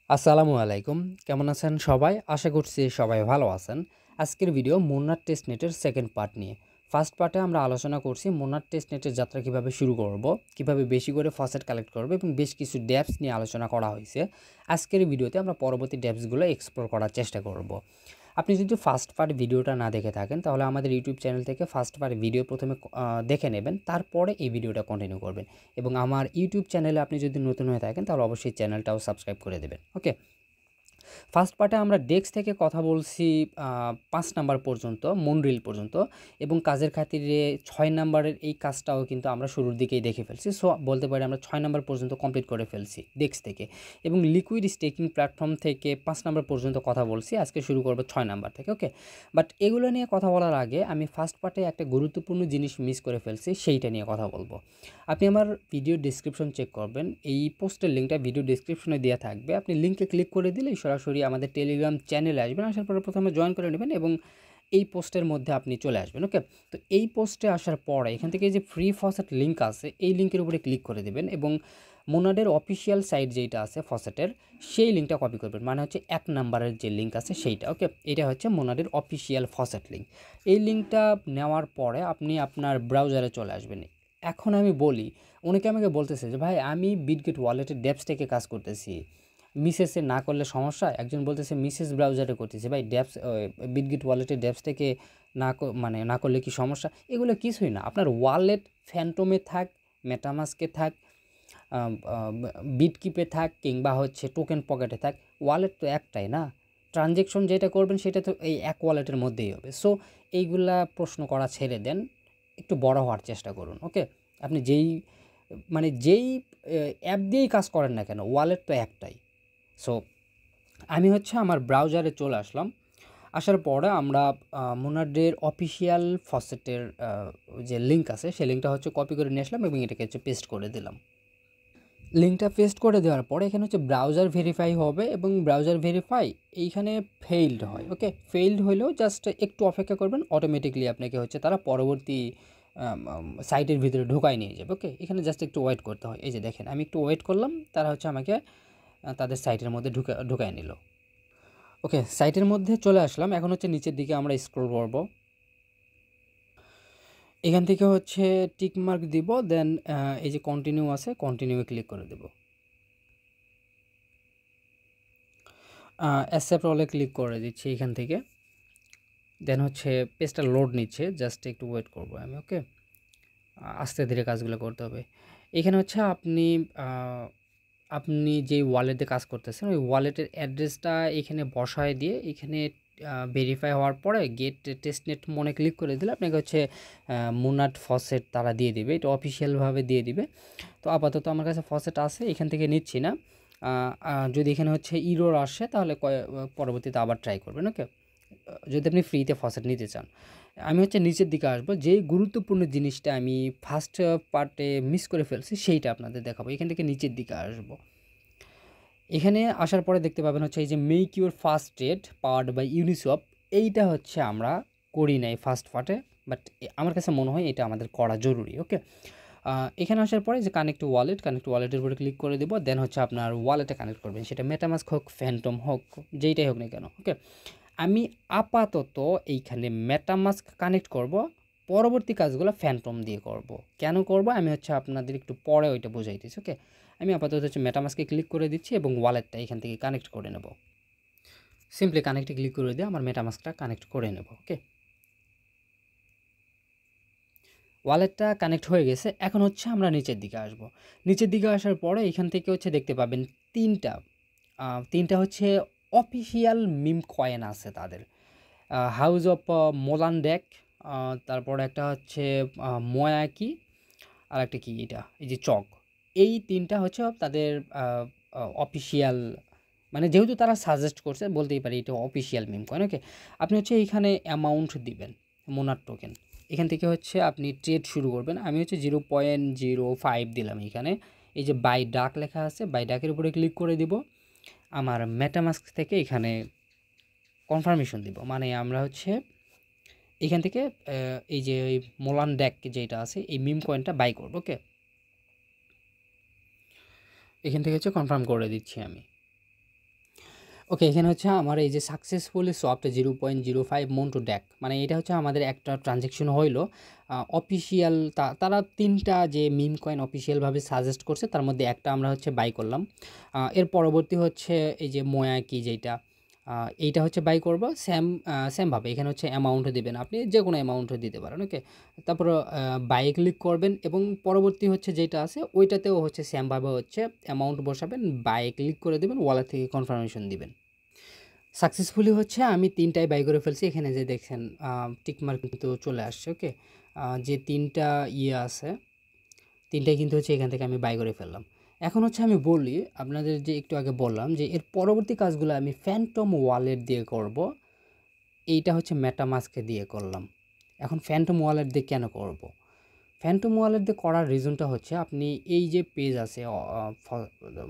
আসসালামু আলাইকুম। কেমন আছেন সবাই? আশা করছি সবাই ভালো আছেন। আজকের ভিডিও মুন্নার টেস্টনেটের সেকেন্ড পার্ট নিয়ে। ফার্স্ট পার্টে আমরা আলোচনা করছি মুন্নার টেস্টনেটের যাত্রা কিভাবে শুরু করব, কিভাবে বেশি করে ফসেট কালেক্ট করব এবং বেশ কিছু ডেপস নিয়ে আলোচনা করা হয়েছে। আজকের ভিডিওতে আমরা পরবর্তী ডেপসগুলো এক্সপ্লোর করার চেষ্টা করব। আপনি যদি ফার্স্ট পার্ট ভিডিওটা না দেখে থাকেন তাহলে আমাদের ইউটিউব চ্যানেল থেকে ফার্স্ট পার্ট ভিডিও প্রথমে দেখে নেবেন, তারপরে এই ভিডিওটা কন্টিনিউ করবেন। এবং আমার ইউটিউব চ্যানেলে আপনি যদি নতুন হয়ে থাকেন তাহলে অবশ্যই চ্যানেলটাও সাবস্ক্রাইব করে দেবেন। ওকে, ফার্স্ট পার্টে আমরা ডেস্ক থেকে কথা বলছি ৫ নাম্বার পর্যন্ত, মনরিল পর্যন্ত, এবং কাজের খাতিরে ৬ নাম্বারের এই কাজটাও কিন্তু আমরা শুরুর দিকেই দেখে ফেলছি। সো বলতে পারি আমরা ৬ নাম্বার পর্যন্ত কমপ্লিট করে ফেলছি ডেস্ক থেকে। এবং লিকুইড স্টেকিং প্ল্যাটফর্ম থেকে ৫ নাম্বার পর্যন্ত কথা বলছি, আজকে শুরু করবো ৬ নাম্বার থেকে। ওকে, বাট এগুলো নিয়ে কথা বলার আগে আমি ফার্স্ট পার্টে একটা গুরুত্বপূর্ণ জিনিস মিস করে ফেলছি, সেইটা নিয়ে কথা বলবো। আপনি আমার ভিডিও ডেসক্রিপশন চেক করবেন, এই পোস্টের লিঙ্কটা ভিডিও ডেসক্রিপশনে দেওয়া থাকবে। আপনি লিঙ্কে ক্লিক করে দিলেই সরাসরি আমাদের টেলিগ্রাম চ্যানেলে আসবেন। আসার পরে প্রথমে জয়েন করে নেবেন এবং এই পোস্টের মধ্যে আপনি চলে আসবেন। ওকে, তো এই পোস্টে আসার পরে এখান থেকে যে ফ্রি ফসেট লিঙ্ক আছে এই লিঙ্কের উপরে ক্লিক করে দেবেন এবং মোনাডের অফিসিয়াল সাইট যেটা আছে ফসেটের সেই লিঙ্কটা কপি করবেন, মানে হচ্ছে ১ নাম্বারের যে লিঙ্ক আছে সেইটা। ওকে, এটা হচ্ছে মোনাডের অফিসিয়াল ফসেট লিঙ্ক। এই লিঙ্কটা নেওয়ার পরে আপনি আপনার ব্রাউজারে চলে আসবেন। এখন আমি বলি, অনেকে আমাকে বলতেছে যে ভাই আমি বিটগেট ওয়ালেটের ডেপস থেকে কাজ করতেছি, মিসেসে না করলে সমস্যা। একজন বলতেছে মিসেস ব্রাউজারে করতেছে, ভাই ডেপস বিটগেট ওয়ালেটের ডেপস থেকে মানে না করলে কি সমস্যা? এগুলো কিছুই না। আপনার ওয়ালেট ফ্যান্টমে থাক, মেটামাস্কে থাক, বিটকিপে থাক, কিংবা হচ্ছে টোকেন পকেটে থাক, ওয়ালেট তো একটাই না। ট্রানজ্যাকশন যেটা করবেন সেটা তো এই এক ওয়ালেটের মধ্যেই হবে। সো এইগুলা প্রশ্ন করা ছেড়ে দেন, একটু বড় হওয়ার চেষ্টা করুন। ওকে, আপনি যেই অ্যাপ দিয়েই কাজ করেন না কেন, ওয়ালেট তো একটাই। সো আমি হচ্ছে আমার ব্রাউজারে চলে আসলাম। আসার পরে আমরা মোনাডের অফিসিয়াল ফসেটের যে লিঙ্ক আছে সেই লিঙ্কটা হচ্ছে কপি করে নিয়ে আসলাম এবং এটাকে হচ্ছে পেস্ট করে দিলাম। লিঙ্কটা পেস্ট করে দেওয়ার পরে এখানে হচ্ছে ব্রাউজার ভেরিফাই হবে এবং ব্রাউজার ভেরিফাই এইখানে ফেইল্ড হয়। ওকে, ফেইল্ড হলেও জাস্ট একটু অপেক্ষা করবেন, অটোমেটিকলি আপনাকে হচ্ছে তারা পরবর্তী সাইটের ভিতরে ঢোকায় নিয়ে যাবে। ওকে, এখানে জাস্ট একটু ওয়েট করতে হয়। এই যে দেখেন আমি একটু ওয়েট করলাম, তারা হচ্ছে আমাকে তাদের সাইটের মধ্যে ঢুকায় নিল। ওকে, সাইটের মধ্যে চলে আসলাম। এখন হচ্ছে নিচের দিকে আমরা স্ক্রল করব। এখান থেকে হচ্ছে টিক মার্ক দিব, দেন এই যে কন্টিনিউ আছে কন্টিনিউয়ে ক্লিক করে দেব। অ্যাকসেপ্ট অলে ক্লিক করে দিচ্ছি এখান থেকে। দেন হচ্ছে পেজটা লোড নিচ্ছে, জাস্ট একটু ওয়েট করব আমি। ওকে, আস্তে ধীরে কাজগুলো করতে হবে। এখানে হচ্ছে আপনি যেই ওয়ালেটে কাজ করতেছেন ওই ওয়ালেটের অ্যাড্রেসটা এখানে বসায় দিয়ে এখানে ভেরিফাই হওয়ার পরে গেট টেস্টনেট মনে ক্লিক করে দিলে আপনাকে হচ্ছে মুনাট ফসেট তারা দিয়ে দিবে, এটা অফিসিয়ালভাবে দিয়ে দিবে। তো আপাতত আমার কাছে ফসেট আছে, এখান থেকে নিচ্ছি না। যদি এখানে হচ্ছে ইরোর আসে তাহলে পরবর্তীতে আবার ট্রাই করবেন। ওকে, যদি আপনি ফ্রিতে ফসেট নিতে চান। আমি হচ্ছে নিচের দিকে আসবো, যেই গুরুত্বপূর্ণ জিনিসটা আমি ফার্স্ট পার্টে মিস করে ফেলছি সেইটা আপনাদের দেখাবো। এখান থেকে নিচের দিকে আসবো। এখানে আসার পরে দেখতে পাবেন হচ্ছে এই যে make your first trade powered by Uniswap, এইটা হচ্ছে আমরা করি নাই ফার্স্ট পার্টে, বাট আমার কাছে মনে হয় এটা আমাদের করা জরুরি। ওকে, এখানে আসার পরে যে কানেক্ট ওয়ালেটের উপরে ক্লিক করে দেবো। দেন হচ্ছে আপনার ওয়ালেটে কানেক্ট করবেন, সেটা মেটামাস্ক হোক, ফ্যান্টম হোক, যেইটাই হোক না কেন। ওকে, আমি আপাতত এইখানে মেটামাস্ক কানেক্ট করব, পরবর্তী কাজগুলো ফ্যান্টম দিয়ে করব। কেন করব আমি হচ্ছে আপনাদের একটু পরে ওইটা বোঝাইতেছি। ওকে, আমি আপাতত হচ্ছে মেটামাস্কে ক্লিক করে দিচ্ছি এবং ওয়ালেটটা এখান থেকে কানেক্ট করে নেব। সিম্পলি কানেক্টে ক্লিক করে দিয়ে আমার মেটামাস্কটা কানেক্ট করে নেব। ওকে, ওয়ালেটটা কানেক্ট হয়ে গেছে। এখন হচ্ছে আমরা নিচের দিকে আসব। নিচের দিকে আসার পরে এখান থেকে হচ্ছে দেখতে পাবেন তিনটা হচ্ছে অফিসিয়াল মিম কয়েন আছে তাদের। হাউস অফ মোলানডেক, তারপর একটা হচ্ছে ময়াকি, আর একটা কি এটা এই যে চক। এই তিনটা হচ্ছে তাদের অফিসিয়াল, মানে যেহেতু তারা সাজেস্ট করছে বলতেই পারি এটা অফিসিয়াল মিম কয়েন। ওকে, আপনি হচ্ছে এইখানে অ্যামাউন্ট দিবেন মোনার টোকেন, এখান থেকে হচ্ছে আপনি ট্রেড শুরু করবেন। আমি হচ্ছে 0.05 দিলাম এখানে। এই যে বাই ডাক লেখা আছে, বাই ডাকের উপরে ক্লিক করে দিব। আমার মেটামাস্ক থেকে এখানে কনফার্মেশন দিব, মানে আমরা হচ্ছে এখান থেকে এই যে ওই মোলান ডেক যেটা আছে এই মিম কয়েনটা বাই করবো। ওকে, এখান থেকে হচ্ছে কনফার্ম করে দিচ্ছি আমি। ওকে, এখানে হচ্ছে আমার এই যে সাকসেসফুলি সোয়াপড 0.05 মন টু ড্যাক, মানে এটা হচ্ছে আমাদের একটা ট্রানজ্যাকশন হইলো। অফিসিয়াল তারা 3টা যে মিম কয়েন অফিসিয়ালভাবে সাজেস্ট করছে তার মধ্যে একটা আমরা হচ্ছে বাই করলাম। এর পরবর্তী হচ্ছে এই যে ময়া কি যেটা, এইটা হচ্ছে বাই করব সেমভাবে। এখানে হচ্ছে অ্যামাউন্ট দিবেন, আপনি যে কোনো অ্যামাউন্টও দিতে পারেন। ওকে, তারপর বাই ক্লিক করবেন এবং পরবর্তী হচ্ছে যেটা আছে ওইটাতেও হচ্ছে সেমভাবে হচ্ছে অ্যামাউন্ট বসাবেন, বাই ক্লিক করে দেবেন, ওয়ালেট থেকে কনফার্মেশন দিবেন। সাকসেসফুলি হচ্ছে আমি 3টাই বাই করে ফেলছি। এখানে যে দেখছেন টিকমার্ক কিন্তু চলে আসছে। ওকে, যে 3টা ইয়ে আছে 3টাই কিন্তু হচ্ছে এখান থেকে আমি বাই করে ফেললাম। এখন হচ্ছে আমি বলি আপনাদের, যে একটু আগে বললাম যে এর পরবর্তী কাজগুলো আমি ফ্যান্টম ওয়ালেট দিয়ে করব। এইটা হচ্ছে মেটামাস্কে দিয়ে করলাম। এখন ফ্যান্টম ওয়ালেট দিয়ে কেন করব? ফ্যান্টম ওয়ালেট দিয়ে করার রিজনটা হচ্ছে, আপনি এই যে পেজ আছে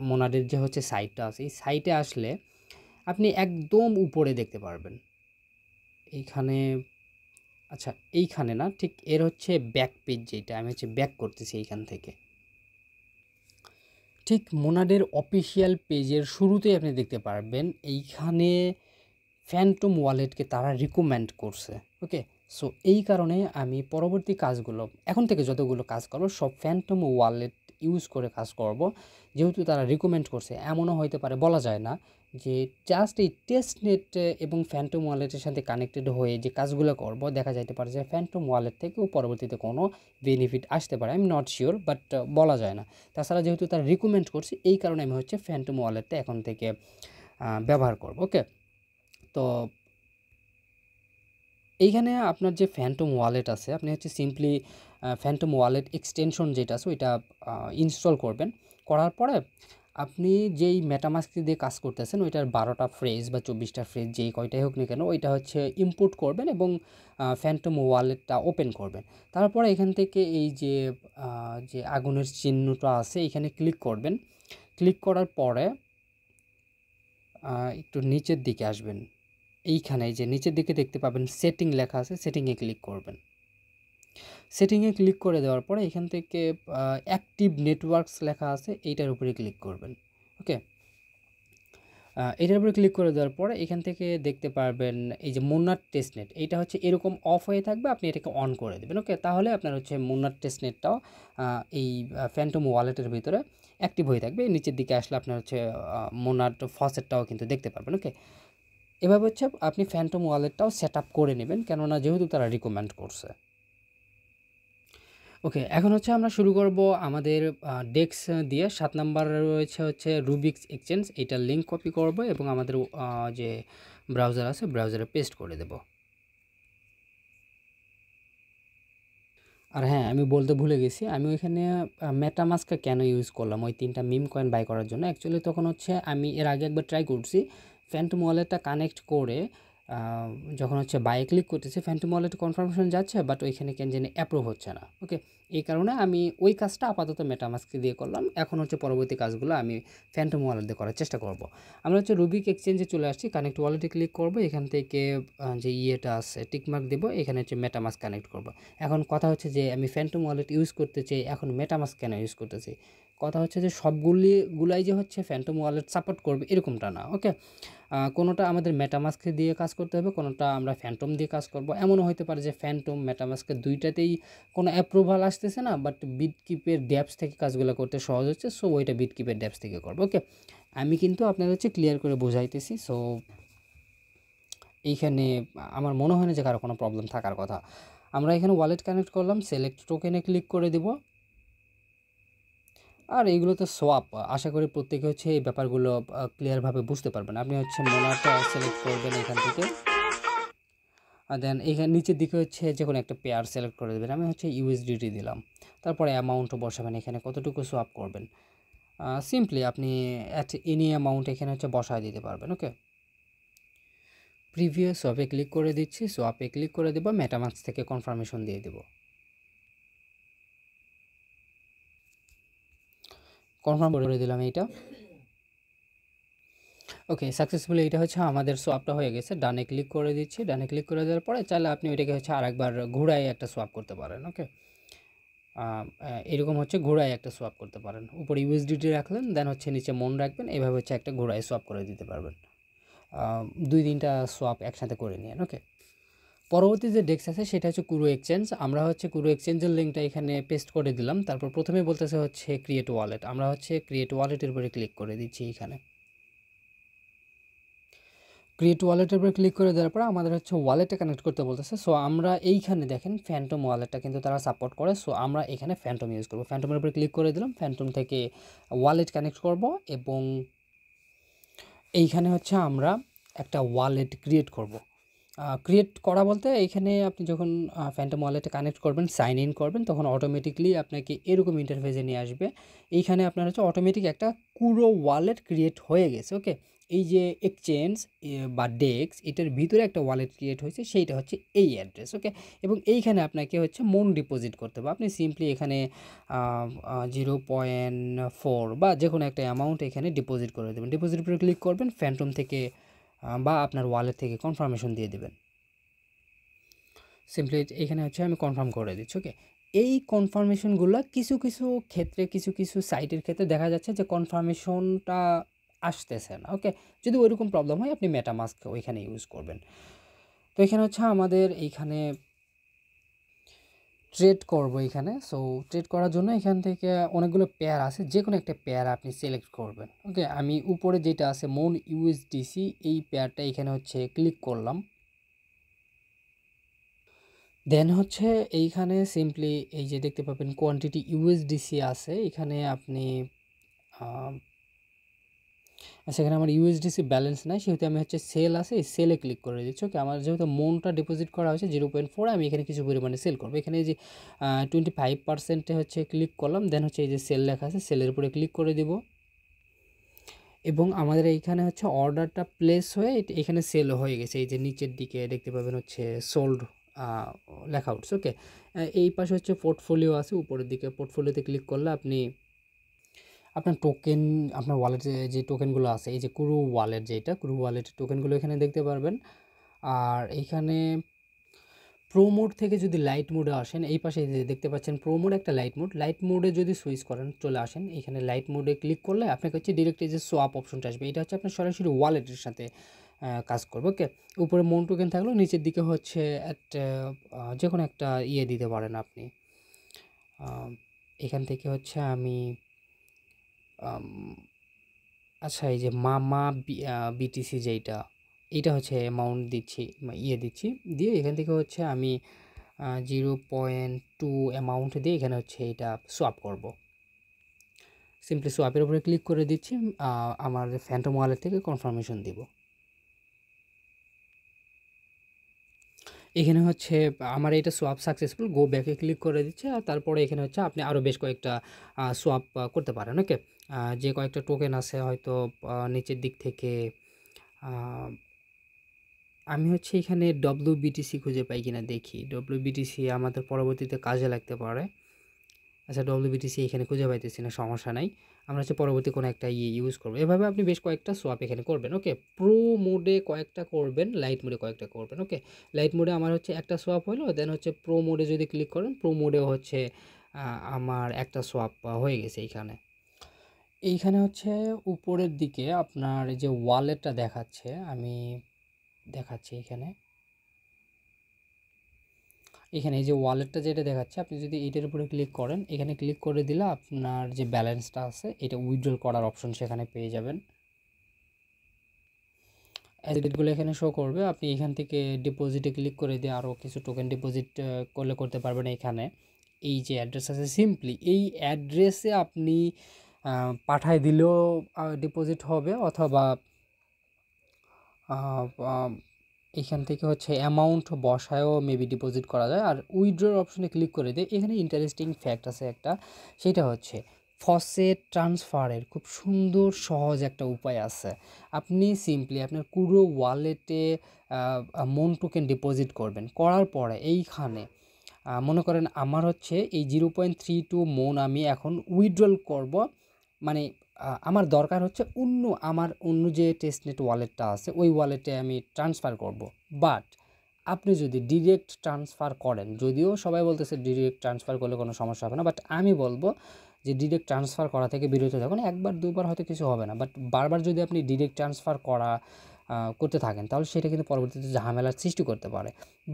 মোনাডের যে হচ্ছে সাইটটা আছে, এই সাইটে আসলে আপনি একদম উপরে দেখতে পারবেন এইখানে, আচ্ছা এইখানে না, ঠিক এর হচ্ছে ব্যাক পেজ, যেটা আমি হচ্ছে ব্যাক করতেছি এইখান থেকে, ঠিক মোনাডের অফিসিয়াল পেজের শুরুতেই আপনি দেখতে পারবেন এইখানে ফ্যান্টম ওয়ালেটকে তারা রিকমেন্ড করছে। ওকে, সো এই কারণে আমি পরবর্তী কাজগুলো এখন থেকে যতগুলো কাজ করব সব ফ্যান্টম ওয়ালেট ইউজ করে কাজ করব, যেহেতু তারা রিকমেন্ড করছে। এমনও হতে পারে, বলা যায় না, যে জাস্ট এই টেস্ট নেট এবং ফ্যান্টম ওয়ালেটের সাথে কানেক্টেড হয়ে যে কাজগুলো করব, দেখা যাইতে পারে যে ফ্যান্টম ওয়ালেট থেকেও পরবর্তীতে কোনো বেনিফিট আসতে পারে। I am not sure, but বলা যায় না। তাছাড়া যেহেতু তারা রিকমেন্ড করছে, এই কারণে আমি হচ্ছে ফ্যান্টম ওয়ালেটটা এখন থেকে ব্যবহার করব। ওকে, তো এইখানে আপনার যে ফ্যান্টম ওয়ালেট আছে, আপনি হচ্ছে সিম্পলি ফ্যান্টম ওয়ালেট এক্সটেনশন যেটা আছে ওইটা ইনস্টল করবেন। করার পরে আপনি যেই মেটামাস্ক দিয়ে কাজ করতেছেন ওইটার 12টা ফ্রেজ বা 24টা ফ্রেজ যেই কয়টাই হোক না কেন, ওইটা হচ্ছে ইনপুট করবেন এবং ফ্যান্টম ওয়ালেটটা ওপেন করবেন। তারপরে এখান থেকে এই যে যে আগুনের চিহ্নটা আছে এখানে ক্লিক করবেন। ক্লিক করার পরে একটু নিচের দিকে আসবেন, এইখানে যে নিচের দিকে দেখতে পাবেন সেটিং লেখা আছে, সেটিংয়ে ক্লিক করবেন। সেটিংয়ে ক্লিক করে দেওয়ার পরে এখান থেকে অ্যাক্টিভ নেটওয়ার্কস লেখা আছে, এইটার উপরে ক্লিক করবেন। ওকে, এটার উপরে ক্লিক করে দেওয়ার পরে এখান থেকে দেখতে পারবেন এই যে মুন্নার টেস্টনেট, এইটা হচ্ছে এরকম অফ হয়ে থাকবে, আপনি এটাকে অন করে দেবেন। ওকে, তাহলে আপনার হচ্ছে মুন্নার টেস্টনেটটাও এই ফ্যান্টম ওয়ালেটের ভিতরে অ্যাক্টিভ হয়ে থাকবে। নিচের দিকে আসলে আপনার হচ্ছে মুন্নার ফসেটটাও কিন্তু দেখতে পারবেন। ওকে, এভাবে হচ্ছে আপনি ফ্যান্টম ওয়ালেটটাও সেট আপ করে নেবেন, কেননা যেহেতু তারা রিকমেন্ড করছে। ওকে, এখন হচ্ছে আমরা শুরু করব আমাদের ডেক্স দিয়ে। 7 নাম্বার রয়েছে হচ্ছে রুবিক্স এক্সচেঞ্জ, এইটার লিঙ্ক কপি করব এবং আমাদের যে ব্রাউজার আছে ব্রাউজারে পেস্ট করে দেব। আর হ্যাঁ, আমি বলতে ভুলে গেছি, আমি ওইখানে মেটামাস্কটা কেন ইউজ করলাম ওই 3টা মিম কয়েন বাই করার জন্য। অ্যাকচুয়ালি তখন হচ্ছে আমি এর আগে একবার ট্রাই করছি ফ্যান্টম ওয়ালেটটা কানেক্ট করে, যখন হচ্ছে বাই ক্লিক করতেছি ফ্যান্টম ওয়ালেটে কনফার্মেশন যাচ্ছে, বাট ওইখানে কেন জানি অ্যাপ্রুভ হচ্ছে না। ওকে, এই কারণে আমি ওই কাজটা আপাতত মেটামাস্ক দিয়ে করলাম। এখন হচ্ছে পরবর্তী কাজগুলো আমি ফ্যান্টম ওয়ালেট দিয়ে করার চেষ্টা করব। আমরা হচ্ছে রুবিক এক্সচেঞ্জে চলে আসছি, কানেক্ট ওয়ালেটে ক্লিক করব, এখান থেকে যে ইয়েটা আছে টিকমার্ক দেবো, এখানে হচ্ছে মেটামাস্ক কানেক্ট করব। এখন কথা হচ্ছে যে আমি ফ্যান্টম ওয়ালেট ইউজ করতে চাই, এখন মেটামাস্ক কেন ইউজ করতে চাই? কথা হচ্ছে যে সবগুলাই যে হচ্ছে ফ্যান্টম ওয়ালেট সাপোর্ট করবে এরকমটা না। ওকে, কোনোটা আমাদের মেটামাস্ক দিয়ে কাজ করতে হবে, কোনোটা আমরা ফ্যান্টম দিয়ে কাজ করব। এমনও হতে পারে যে ফ্যান্টম মেটামাস্কের দুইটাতেই কোনো অ্যাপ্রুভাল আসতেছে না, বাট বিটকিপের ড্যাপস থেকে কাজগুলো করতে সহজ হচ্ছে, সো ওইটা বিটকিপের ড্যাপস থেকে করবো। ওকে, আমি কিন্তু আপনাদের হচ্ছে ক্লিয়ার করে বোঝাইতেছি। সো এইখানে আমার মনে হয় না যে কারো কোনো প্রবলেম থাকার কথা। আমরা এখানে ওয়ালেট কানেক্ট করলাম, সিলেক্ট টোকেনে ক্লিক করে দেব। আর এইগুলো তো সোয়াপ, আশা করি প্রত্যেকে হচ্ছে এই ব্যাপারগুলো ক্লিয়ারভাবে বুঝতে পারবেন। আপনি হচ্ছে মোনাটা সিলেক্ট করবেন এখান থেকে, আর দেন এখানে নিচের দিকে হচ্ছে যে কোনো একটা পেয়ার সিলেক্ট করে দেবেন। আমি হচ্ছে ইউএসডিটি দিলাম, তারপরে অ্যামাউন্টও বসাবেন এখানে কতটুকু সোয়াপ করবেন। সিম্পলি আপনি অ্যাট এনি অ্যামাউন্ট এখানে হচ্ছে বসায় দিতে পারবেন। ওকে, প্রিভিয়াস সোয়াপে ক্লিক করে দিচ্ছি, সোয়াপে ক্লিক করে দেবো, মেটামাস্ক থেকে কনফার্মেশন দিয়ে দেবো। কনফার্ম করে দিলাম এইটা। ওকে, সাকসেসফুলি এটা হচ্ছে আমাদের সোয়াপটা হয়ে গেছে। ডানে ক্লিক করে দিচ্ছি, ডানে ক্লিক করে দেওয়ার পরে চাইলে আপনি ওইটাকে হচ্ছে আরেকবার ঘুরায় একটা সোয়াপ করতে পারেন। ওকে, এরকম হচ্ছে ঘোড়ায় একটা সোয়াপ করতে পারেন। উপরে ইউএসডিটি রাখলেন, দেন হচ্ছে নিচে মন রাখবেন, এইভাবে হচ্ছে একটা ঘোড়ায় সোয়াপ করে দিতে পারবেন। 2-3টা সোয়াপ একসাথে করে নিন। ওকে, পরবর্তী যে ডেক্স আছে সেটা হচ্ছে কুরো এক্সচেঞ্জ। আমরা হচ্ছে কুরো এক্সচেঞ্জের লিঙ্কটা এখানে পেস্ট করে দিলাম। তারপর প্রথমে বলতেছে হচ্ছে ক্রিয়েট ওয়ালেট, আমরা হচ্ছে ক্রিয়েট ওয়ালেটের উপরে ক্লিক করে দিচ্ছি। এখানে ক্রিয়েট ওয়ালেটের উপরে ক্লিক করে দেওয়ার পর আমাদের হচ্ছে ওয়ালেটটা কানেক্ট করতে বলতেছে। সো আমরা এইখানে দেখেন ফ্যান্টম ওয়ালেটটা কিন্তু তারা সাপোর্ট করে। সো আমরা এখানে ফ্যান্টম ইউজ করবো। ফ্যান্টমের উপরে ক্লিক করে দিলাম, ফ্যান্টম থেকে ওয়ালেট কানেক্ট করব এবং এইখানে হচ্ছে আমরা একটা ওয়ালেট ক্রিয়েট করব। ক্রিয়েট করা বলতে এইখানে আপনি যখন ফ্যান্টম ওয়ালেটে কানেক্ট করবেন, সাইন ইন করবেন, তখন অটোমেটিকলি আপনাকে এরকম ইন্টারফেসে নিয়ে আসবে। এইখানে আপনার হচ্ছে অটোমেটিক একটা কুরো ওয়ালেট ক্রিয়েট হয়ে গেছে। ওকে, এই যে এক্সচেঞ্জ বা ডেক্স, এটার ভিতরে একটা ওয়ালেট ক্রিয়েট হয়েছে, সেইটা হচ্ছে এই অ্যাড্রেস। ওকে, এবং এইখানে আপনাকে হচ্ছে মন ডিপোজিট করতে হবে। আপনি সিম্পলি এখানে 0.4 বা যে কোনো একটা অ্যামাউন্ট এখানে ডিপোজিট করে দেবেন। ডিপোজিট উপরে ক্লিক করবেন, ফ্যান্টম থেকে বা আপনার ওয়ালেট থেকে কনফার্মেশন দিয়ে দেবেন। সিম্পলি এখানে হচ্ছে আমি কনফার্ম করে দিচ্ছি। ওকে, এই কনফার্মেশনগুলো কিছু কিছু ক্ষেত্রে, কিছু কিছু সাইটের ক্ষেত্রে দেখা যাচ্ছে যে কনফার্মেশনটা আসতেছে না। ওকে, যদি ওইরকম প্রবলেম হয় আপনি মেটামাস্ক ওইখানে ইউজ করবেন। তো এখানে হচ্ছে আমাদের এইখানে ট্রেড করব এখানে। সো ট্রেড করার জন্য এখান থেকে অনেকগুলো পেয়ার আছে, যে কোনো একটা পেয়ার আপনি সিলেক্ট করবেন। ওকে, আমি উপরে যেটা আছে মন ইউএসডিসি, এই পেয়ারটা এখানে হচ্ছে ক্লিক করলাম। দেন হচ্ছে এইখানে সিম্পলি এই যে দেখতে পাবেন কোয়ান্টিটি ইউএসডিসি আছে, এখানে আপনি সেখানে আমার ইউএসডিসি ব্যালেন্স নাই, সেহেতু আমি হচ্ছে সেল আছে, এই সেলে ক্লিক করে দিচ্ছি। ওকে, আমার যেহেতু মনটা ডিপোজিট করা হয়েছে 0.4, আমি এখানে কিছু পরিমাণে সেল করবো। এখানে এই যে 25% হচ্ছে ক্লিক করলাম। দেন হচ্ছে এই যে সেল লেখা আছে, সেলের উপরে ক্লিক করে দিব এবং আমাদের এইখানে হচ্ছে অর্ডারটা প্লেস হয়ে এখানে সেল হয়ে গেছে। এই যে নিচের দিকে দেখতে পাবেন হচ্ছে সোল্ড লেখা উঠছে। ওকে, এই পাশে হচ্ছে পোর্টফোলিও আছে, উপরের দিকে পোর্টফোলিওতে ক্লিক করলে আপনি আপনার টোকেন, আপনার ওয়ালেটে যে টোকেনগুলো আছে, এই যে কুরু ওয়ালেট, যেটা কুরু ওয়ালেটের টোকেনগুলো এখানে দেখতে পারবেন। আর এইখানে প্রো মোড থেকে যদি লাইট মোডে আসেন, এই পাশে যে দেখতে পাচ্ছেন প্রো মোড, একটা লাইট মোডে যদি সুইচ করেন, চলে আসেন এখানে লাইট মোডে ক্লিক করলে আপনাকে হচ্ছে ডিরেক্ট এই যে সোয়াপ অপশনটা আসবে। এটা হচ্ছে আপনার সরাসরি ওয়ালেটের সাথে কাজ করবে। ওকে, উপরে মন টোকেন থাকলেও নিচের দিকে হচ্ছে একটা যে কোনো একটা ইয়ে দিতে পারেন আপনি। এখান থেকে হচ্ছে আমি আচ্ছা, এই যে মামা বিটিসি যেইটা, এইটা হচ্ছে অ্যামাউন্ট দিচ্ছি, দিচ্ছি, দিয়ে এখান থেকে হচ্ছে আমি 0.2 অ্যামাউন্ট দিয়ে এখানে হচ্ছে এটা সোয়াপ করব। সিম্পলি সোয়াপের উপরে ক্লিক করে দিচ্ছি, আমার ফ্যান্টম ওয়ালেট থেকে কনফার্মেশন দিব। এখানে হচ্ছে আমার এটা সোয়াপ সাকসেসফুল, গো ব্যাকে ক্লিক করে দিচ্ছে। আর তারপরে এখানে হচ্ছে আপনি আরও বেশ কয়েকটা সোয়াপ করতে পারেন। ওকে, যে কয়েকটা টোকেন আছে হয়তো নিচের দিক থেকে আমি হচ্ছে এখানে WBTC খুঁজে পাই কিনা দেখি। WBTC আমাদের পরবর্তীতে কাজে লাগতে পারে। আচ্ছা, WBTC এখানে খুঁজে পাইতেছি না, সমস্যা নাই, আমরা হচ্ছে পরবর্তী কোনো একটা ইউজ করবো। এভাবে আপনি বেশ কয়েকটা সোয়াপ এখানে করবেন। ওকে, প্রো মোডে কয়েকটা করবেন, লাইট মোডে কয়েকটা করবেন। ওকে, লাইট মোডে আমার হচ্ছে একটা সোয়াপ হলো। দেন হচ্ছে প্রো মোডে যদি ক্লিক করেন, প্রো মোডেও হচ্ছে আমার একটা সোয়াপ হয়ে গেছে। এইখানে হচ্ছে উপরের দিকে আপনার যে ওয়ালেটটা দেখাচ্ছে, আমি দেখাচ্ছি এখানে এই যে ওয়ালেটটা যেটা দেখাচ্ছে, আপনি যদি এইটার উপরে ক্লিক করেন, এখানে ক্লিক করে দিলে আপনার যে ব্যালেন্সটা আছে এটা উইথড্রল করার অপশন সেখানে পেয়ে যাবেন। অ্যাসেটগুলো এখানে শো করবে, আপনি এখান থেকে ডিপোজিটে ক্লিক করে দিয়ে আরও কিছু টোকেন ডিপোজিট করলে করতে পারবেন। এখানে এই যে অ্যাড্রেস আছে, সিম্পলি এই অ্যাড্রেসে আপনি পাঠায় দিলেও ডিপোজিট হবে, অথবা এখান থেকে হচ্ছে অ্যামাউন্ট বসায়ও মেবি ডিপোজিট করা যায়। আর উইথড্রর অপশনে ক্লিক করে দিয়ে এখানে ইন্টারেস্টিং ফ্যাক্ট আছে একটা, সেটা হচ্ছে ফসেট ট্রান্সফারের খুব সুন্দর সহজ একটা উপায় আছে। আপনি সিম্পলি আপনার কুরো ওয়ালেটে মন টোকেন ডিপোজিট করবেন, করার পরে এইখানে মনে করেন আমার হচ্ছে এই 0.32 মন আমি এখন উইথড্রল করব, মানে আমার দরকার হচ্ছে আমার অন্য যে টেস্টনেট ওয়ালেটটা আছে ওই ওয়ালেটে আমি ট্রান্সফার করব। বাট আপনি যদি ডিরেক্ট ট্রান্সফার করেন, যদিও সবাই বলতেছে ডিরেক্ট ট্রান্সফার করলে কোনো সমস্যা হবে না, বাট আমি বলবো যে ডিরেক্ট ট্রান্সফার করা থেকে বিরত থাকুন। একবার দুবার হয়তো কিছু হবে না, বাট বারবার যদি আপনি ডিরেক্ট ট্রান্সফার করা করতে থাকেন, তাহলে সেটা কিন্তু পরবর্তীতে ঝামেলার সৃষ্টি করতে পারে।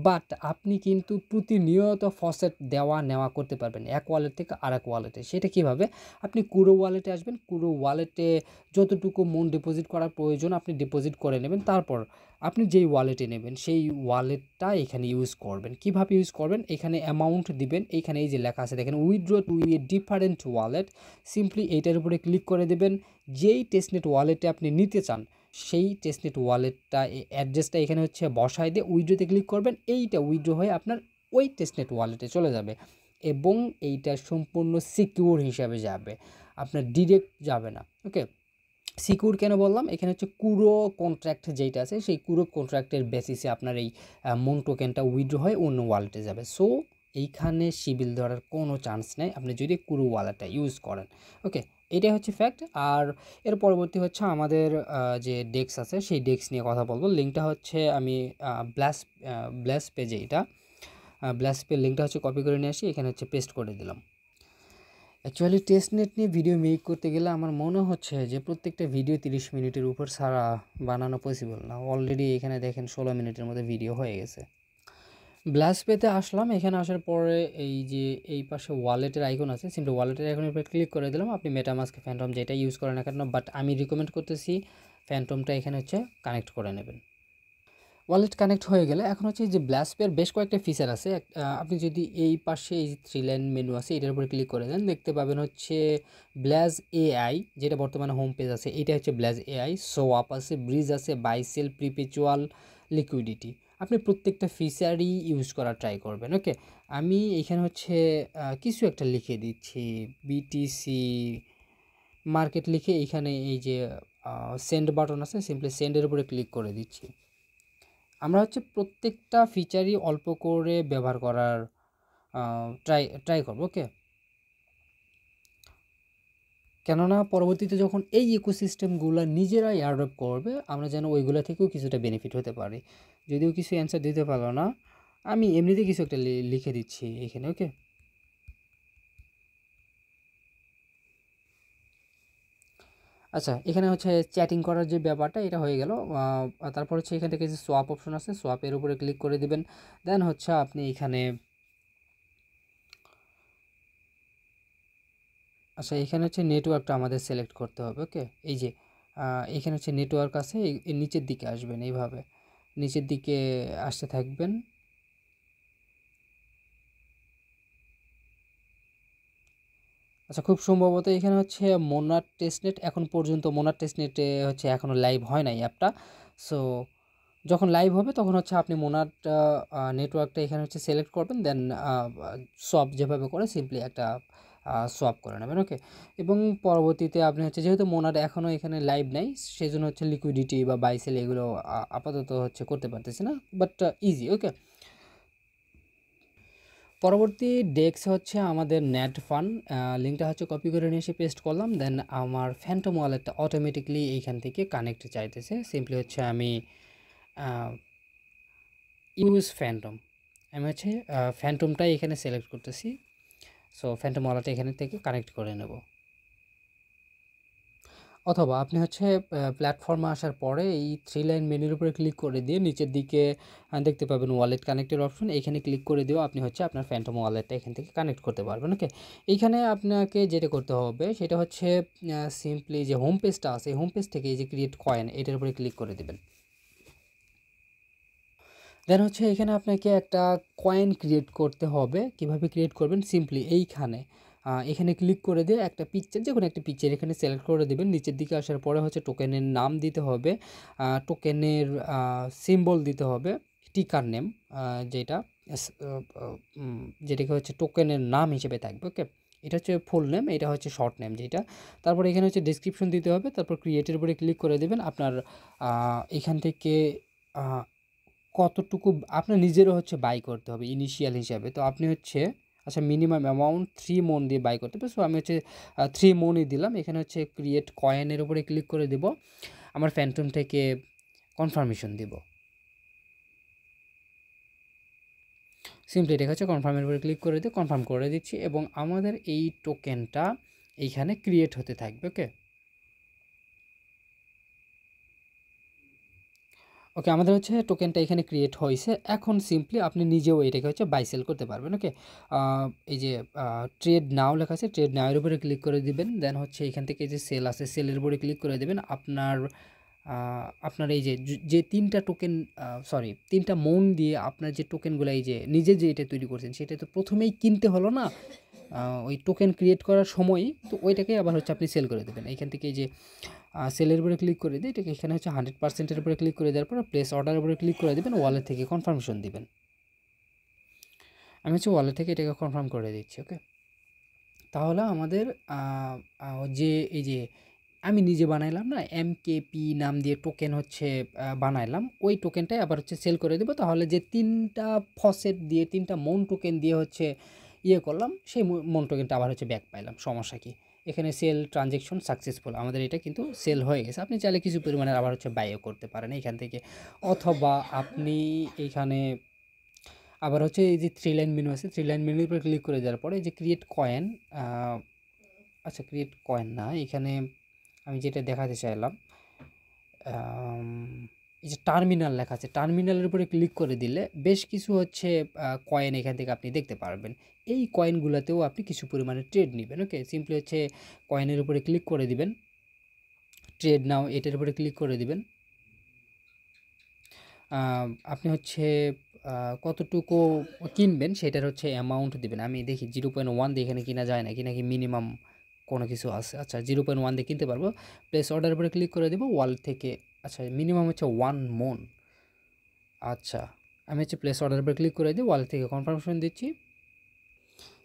বাট আপনি কিন্তু প্রতিনিয়ত ফসেট দেওয়া নেওয়া করতে পারবেন এক ওয়ালেট থেকে আরেক ওয়ালেটে। সেটা কীভাবে? আপনি কুরো ওয়ালেটে আসবেন, কুরো ওয়ালেটে যতটুকু মুন ডিপোজিট করার প্রয়োজন আপনি ডিপোজিট করে নেবেন। তারপর আপনি যেই ওয়ালেটে নেবেন সেই ওয়ালেটটা এখানে ইউজ করবেন। কিভাবে ইউজ করবেন? এখানে অ্যামাউন্ট দিবেন, এইখানে এই যে লেখা আছে দেখেন withdraw to a different wallet, simply এইটার উপরে ক্লিক করে দেবেন। যেই টেস্টনেট ওয়ালেটে আপনি নিতে চান সেই টেস্টনেট ওয়ালেটটা অ্যাড্রেসটা এখানে হচ্ছে বসায় দিয়ে উইথড্রোতে ক্লিক করবেন। এইটা উইথড্রো হয়ে আপনার ওই টেস্টনেট ওয়ালেটে চলে যাবে এবং এইটা সম্পূর্ণ সিকিউর হিসাবে যাবে, আপনার ডিরেক্ট যাবে না। ওকে, সিকিউর কেন বললাম? এখানে হচ্ছে কুরো কন্ট্রাক্ট যেইটা আছে সেই কুরো কন্ট্রাক্টের বেসিসে আপনার এই মুন টোকেনটা উইথড্র হয়ে অন্য ওয়ালেটে যাবে। সো এইখানে সিবিল ধরার কোনো চান্স নেই আপনি যদি কুরো ওয়ালেটটা ইউজ করেন। ওকে, এটাই হচ্ছে ফ্যাক্ট। আর এর পরবর্তী হচ্ছে আমাদের যে ডেক্স আছে সেই ডেক্স নিয়ে কথা বলবো। লিঙ্কটা হচ্ছে আমি ব্লাস পেজে, এটা ব্লাস পেজ লিঙ্কটা হচ্ছে কপি করে নিয়ে আসি, এখানে হচ্ছে পেস্ট করে দিলাম। অ্যাকচুয়ালি টেস্টনেট নিয়ে ভিডিও মেক করতে গেলে আমার মনে হচ্ছে যে প্রত্যেকটা ভিডিও 30 মিনিটের উপর ছাড়া বানানো পসিবল না। অলরেডি এখানে দেখেন 16 মিনিটের মধ্যে ভিডিও হয়ে গেছে। ব্লাস পেতে আসলাম, এখানে আসার পরে এই যে এই পাশে ওয়ালেটের আইকন আছে, সিম্পলি ওয়ালেটের আইকনের উপর ক্লিক করে দিলাম। আপনি মেটামাস্ক, ফ্যান্টম যেটা ইউজ করেন না কেন, বাট আমি রিকমেন্ড করতেছি ফ্যান্টমটা এখানে হচ্ছে কানেক্ট করে নেবেন। ওয়ালেট কানেক্ট হয়ে গেলে এখন হচ্ছে যে ব্লাসপের বেশ কয়েকটা ফিচার আছে। আপনি যদি এই পাশে এই যে 3 লাইন মেনু আছে এটার উপরে ক্লিক করে দেন, দেখতে পাবেন হচ্ছে ব্লাস এআই, যেটা বর্তমানে হোম পেজ আছে, এটা হচ্ছে ব্লাস এআই। সোয়াপ আছে, ব্রিজ আছে, বাই সেল, প্রিপেচুয়াল, লিকুইডিটি। আপনি প্রত্যেকটা ফিচারই ইউজ করার ট্রাই করবেন। ওকে, আমি এখানে হচ্ছে কিছু একটা লিখে দিচ্ছি, বিটিসি মার্কেট লিখে এইখানে এই যে সেন্ড বাটন আছে, সিম্পলি সেন্ডের উপরে ক্লিক করে দিচ্ছি। আমরা হচ্ছে প্রত্যেকটা ফিচারই অল্প করে ব্যবহার করার ট্রাই করবো। ওকে, কেননা পরবর্তীতে যখন এই ইকোসিস্টেমগুলো নিজেরাই অ্যাডপ্ট করবে আমরা যেন ওইগুলো থেকেও কিছুটা বেনিফিট হতে পারি। যদিও কিছু অ্যান্সার দিতে পারলো না, আমি এমনিতে কিছু একটা লিখে দিচ্ছি এখানে। ওকে, আচ্ছা, এখানে হচ্ছে চ্যাটিং করার যে ব্যাপারটা এটা হয়ে গেল। তারপর হচ্ছে এখান থেকে যে সোয়াপ অপশন আছে, সোয়াপের উপরে ক্লিক করে দিবেন। দেন হচ্ছে আপনি এখানে আচ্ছা, এখানে হচ্ছে নেটওয়ার্কটা আমাদের সিলেক্ট করতে হবে। ওকে, এই যে এখানে হচ্ছে নেটওয়ার্ক আছে, এই নিচের দিকে আসবেন, এইভাবে নিচের দিকে আসতে থাকবেন। আচ্ছা, খুব সম্ভবত এখানে হচ্ছে মোনার টেস্টনেট, এখন পর্যন্ত মোনার টেস্টনেটে হচ্ছে এখনও লাইভ হয় নাই অ্যাপটা। সো যখন লাইভ হবে তখন হচ্ছে আপনি মোনার নেটওয়ার্কটা এখানে হচ্ছে সিলেক্ট করবেন, দেন সোয়াপ যেভাবে করে সিম্পলি একটা সোয়াপ করে নেবেন। ওকে, এবং পরবর্তীতে আপনি হচ্ছে যেহেতু মোনার এখনও এখানে লাইভ নাই সেই জন্য হচ্ছে লিকুইডিটি বা বাইসেল এগুলো আপাতত হচ্ছে করতে পারতেছি না, বাট ইজি। ওকে, পরবর্তী ডেস্ক হচ্ছে আমাদের নেট ফান, লিঙ্কটা হচ্ছে কপি করে নিয়ে এসে পেস্ট করলাম। দেন আমার ফ্যান্টম ওয়ালেটটা অটোমেটিকলি এইখান থেকে কানেক্ট চাইতেছে, সিম্পলি হচ্ছে আমি ইউজ ফ্যান্টম, আমি হচ্ছে ফ্যান্টমটাই এখানে সিলেক্ট করতেছি। সো ফ্যান্টম ওয়ালেটটা এখানে থেকে কানেক্ট করে নেব। অথবা আপনি হচ্ছে প্ল্যাটফর্মে আসার পরে এই 3 লাইন মেনুর উপরে ক্লিক করে দিয়ে নিচের দিকে দেখতে পাবেন ওয়ালেট কানেক্টের অপশন, এইখানে ক্লিক করে দিয়েও আপনি হচ্ছে আপনার ফ্যান্টম ওয়ালেটটা এখান থেকে কানেক্ট করতে পারবেন। ওকে, এইখানে আপনাকে যেটা করতে হবে সেটা হচ্ছে সিম্পলি যে হোম পেজটা আছে এই হোম পেজ থেকে এই যে ক্রিয়েট কয়েন এটার উপরে ক্লিক করে দেবেন। দেন হচ্ছে এখানে আপনাকে একটা কয়েন ক্রিয়েট করতে হবে। কিভাবে ক্রিয়েট করবেন? সিম্পলি এইখানে এখানে ক্লিক করে দিয়ে একটা পিকচার, যে কোনো একটা পিকচার এখানে সিলেক্ট করে দেবেন। নিচের দিকে আসার পরে হচ্ছে টোকেনের নাম দিতে হবে, টোকেনের সিম্বল দিতে হবে, টিকার নেম যেটা যেটাকে হচ্ছে টোকেনের নাম হিসেবে থাকবে। ওকে, এটা হচ্ছে ফুল নেম, এটা হচ্ছে শর্ট নেম যেটা। তারপর এখানে হচ্ছে ডেসক্রিপশন দিতে হবে, তারপর ক্রিয়েটের উপরে ক্লিক করে দেবেন। আপনার এখান থেকে কতটুকু আপনার নিজেরও হচ্ছে বাই করতে হবে ইনিশিয়াল হিসাবে। তো আপনি হচ্ছে আচ্ছা মিনিমাম অ্যামাউন্ট 3 মন দিয়ে বাই করতে হবে। সো আমি হচ্ছে 3 মনই দিলাম। এখানে হচ্ছে ক্রিয়েট কয়েনের উপরে ক্লিক করে দেব, আমার ফ্যান্টম থেকে কনফার্মেশন দিব। সিম্পলি এটা হচ্ছে কনফার্মের উপরে ক্লিক করে দিয়ে কনফার্ম করে দিচ্ছি এবং আমাদের এই টোকেনটা এইখানে ক্রিয়েট হতে থাকবে। ওকে, ওকে, আমাদের হচ্ছে টোকেনটা এখানে ক্রিয়েট হয়েছে। এখন সিম্পলি আপনি নিজেও এটাকে হচ্ছে বাই সেল করতে পারবেন। ওকে, এই যে ট্রেড নাও লেখা আছে, ট্রেড নাও এর উপরে ক্লিক করে দিবেন। দেন হচ্ছে এখান থেকে যে সেল আছে, সেলের উপরে ক্লিক করে দেবেন। আপনার এই যে 3টা টোকেন, সরি 3টা মন দিয়ে আপনার যে টোকেনগুলো এই যে নিজে যে এটা তৈরি করছেন সেটা তো প্রথমেই কিনতে হলো না ওই টোকেন ক্রিয়েট করার সময়ই, তো ওইটাকে আবার হচ্ছে আপনি সেল করে দেবেন। এইখান থেকে এই যে সেলের উপরে ক্লিক করে দিয়ে এটাকে এখানে হচ্ছে 100%-এর উপরে ক্লিক করে দেওয়ার পর প্লেস অর্ডারের উপরে ক্লিক করে দেবেন, ওয়ালেট থেকে কনফার্মেশন দিবেন। আমি হচ্ছে ওয়ালেট থেকে এটাকে কনফার্ম করে দিচ্ছি। ওকে, তাহলে আমাদের যে এই যে আমি নিজে বানাইলাম না, এমকেপি নাম দিয়ে টোকেন হচ্ছে বানাইলাম, ওই টোকেনটাই আবার হচ্ছে সেল করে দেবো। তাহলে যে 3টা ফসেট দিয়ে 3টা মন টোকেন দিয়ে হচ্ছে ইয়ে করলাম, সেই মন টোকেনটা আবার হচ্ছে ব্যাক পাইলাম। সমস্যা কি? এখানে সেল ট্রানজ্যাকশন সাকসেসফুল, আমাদের এটা কিন্তু সেল হয়ে গেছে। আপনি চাইলে কিছু পরিমাণে আবার হচ্ছে বাইও করতে পারেন এখান থেকে, অথবা আপনি এইখানে আবার হচ্ছে এই যে 3 লাইন মেনু আছে, 3 লাইন মেনুর উপর ক্লিক করে দেওয়ার পরে এই যে ক্রিয়েট কয়েন, আচ্ছা ক্রিয়েট কয়েন না, এখানে আমি যেটা দেখাতে চাইলাম এই যে টার্মিনাল লেখা আছে, টার্মিনালের উপরে ক্লিক করে দিলে বেশ কিছু হচ্ছে কয়েন এখান থেকে আপনি দেখতে পারবেন। এই কয়েনগুলোতেও আপনি কিছু পরিমাণে ট্রেড নেবেন। ওকে, সিম্পলি হচ্ছে কয়েনের উপরে ক্লিক করে দিবেন, ট্রেড নাও এটার উপরে ক্লিক করে দিবেন। আপনি হচ্ছে কতটুকু কিনবেন সেটার হচ্ছে অ্যামাউন্ট দিবেন। আমি দেখি 0.1 দিয়ে এখানে কিনা যায় নাকি, নাকি মিনিমাম কোনো কিছু আছে। আচ্ছা 0.1 দিয়ে কিনতে পারবো। প্লেস অর্ডারের উপরে ক্লিক করে দেবো, ওয়ালেট থেকে। আচ্ছা মিনিমাম হচ্ছে 1 মন। আচ্ছা আমি হচ্ছে প্লেস অর্ডারের উপরে ক্লিক করে দিই, ওয়ালেট থেকে কনফার্মেশন দিচ্ছি।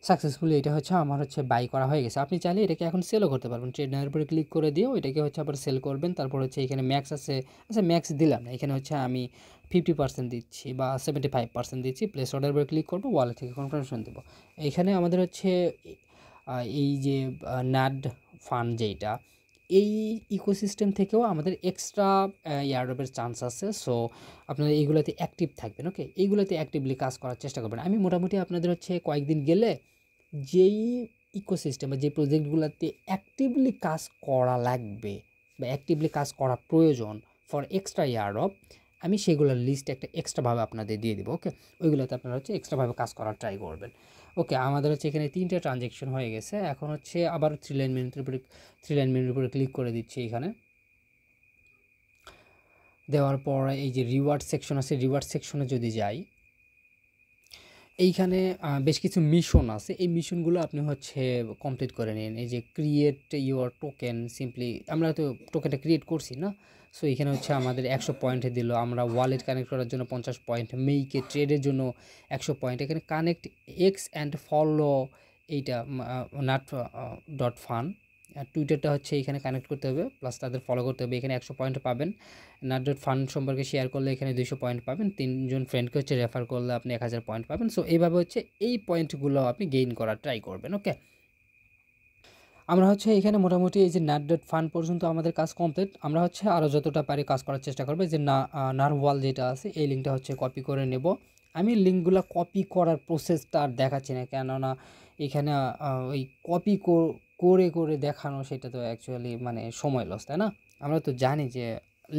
সাকসেসফুলি এটা হচ্ছে আমার হচ্ছে বাই করা হয়ে গেছে। আপনি চাইলে এটাকে এখন সেলও করতে পারবেন। ট্রেড নাওয়ের উপরে ক্লিক করে দিয়েও এটাকে হচ্ছে আবার সেল করবেন। তারপর হচ্ছে এখানে ম্যাক্স আছে, আচ্ছা ম্যাক্স দিলাম না, এখানে হচ্ছে আমি 50% দিচ্ছি বা 75% দিচ্ছি। প্লেস অর্ডার উপরে ক্লিক করবো, ওয়ালেট থেকে কনফার্মেশন দেবো। এইখানে আমাদের হচ্ছে এই যে নাড ফান্ড যেটা, এই ইকোসিস্টেম থেকেও আমাদের এক্সট্রা ইয়ারড্রপের চান্স আছে। সো আপনারা এইগুলোতে অ্যাক্টিভ থাকবেন। ওকে, এইগুলোতে অ্যাক্টিভলি কাজ করার চেষ্টা করবেন। আমি মোটামুটি আপনাদের হচ্ছে কয়েকদিন গেলে যেই ইকোসিস্টেম বা যে প্রজেক্টগুলোতে অ্যাক্টিভলি কাজ করা লাগবে বা অ্যাক্টিভলি কাজ করা প্রয়োজন ফর এক্সট্রা ইয়ারড্রপ, আমি সেগুলোর লিস্ট একটা এক্সট্রাভাবে আপনাদের দিয়ে দেবো। ওকে, ওইগুলোতে আপনারা হচ্ছে এক্সট্রাভাবে কাজ করার ট্রাই করবেন। ওকে, আমাদের হচ্ছে এখানে 3টা ট্রানজ্যাকশন হয়ে গেছে। এখন হচ্ছে আবার 3 লাইন মেনুর উপরে ক্লিক করে দিচ্ছি। এখানে দেওয়ার পর এই যে রিওয়ার্ড সেকশন আছে, রিওয়ার্ড সেকশনে যদি যাই, এইখানে বেশ কিছু মিশন আছে। এই মিশনগুলো আপনি হচ্ছে কমপ্লিট করে নিন। এই যে ক্রিয়েট ইউর টোকেন, সিম্পলি আমরা তো টোকেনটা ক্রিয়েট করছি না, সো এখানে হচ্ছে আমাদের 100 পয়েন্ট দিল। আমরা ওয়ালেট কানেক্ট করার জন্য 50 পয়েন্ট, মেইকে ট্রেডের জন্য 100 পয়েন্ট। এখানে কানেক্ট এক্স অ্যান্ড ফলো, এইটা নাট ডট ফান, টুইটারটা হচ্ছে এখানে কানেক্ট করতে হবে, প্লাস তাদের ফলো করতে হবে। এখানে 100 পয়েন্ট পাবেন। নাট ডট ফান্ড সম্পর্কে শেয়ার করলে এখানে 200 পয়েন্ট পাবেন। 3জন ফ্রেন্ডকে হচ্ছে রেফার করলে আপনি 1000 পয়েন্ট পাবেন। সো এইভাবে হচ্ছে এই পয়েন্টগুলো আপনি গেইন করার ট্রাই করবেন। ওকে, আমরা হচ্ছে এখানে মোটামুটি এই যে নাট ডট ফান্ড পর্যন্ত আমাদের কাজ কমপ্লিট। আমরা হচ্ছে আরও যতটা পারি কাজ করার চেষ্টা করবো। যে নারওয়াল যেটা আছে, এই লিঙ্কটা হচ্ছে কপি করে নেব। আমি লিঙ্কগুলো কপি করার প্রসেসটা আর দেখাচ্ছি না, কেননা এখানে ওই কপি করে করে দেখানো সেটা তো অ্যাকচুয়ালি মানে সময় লস, তাই না? আমরা তো জানি যে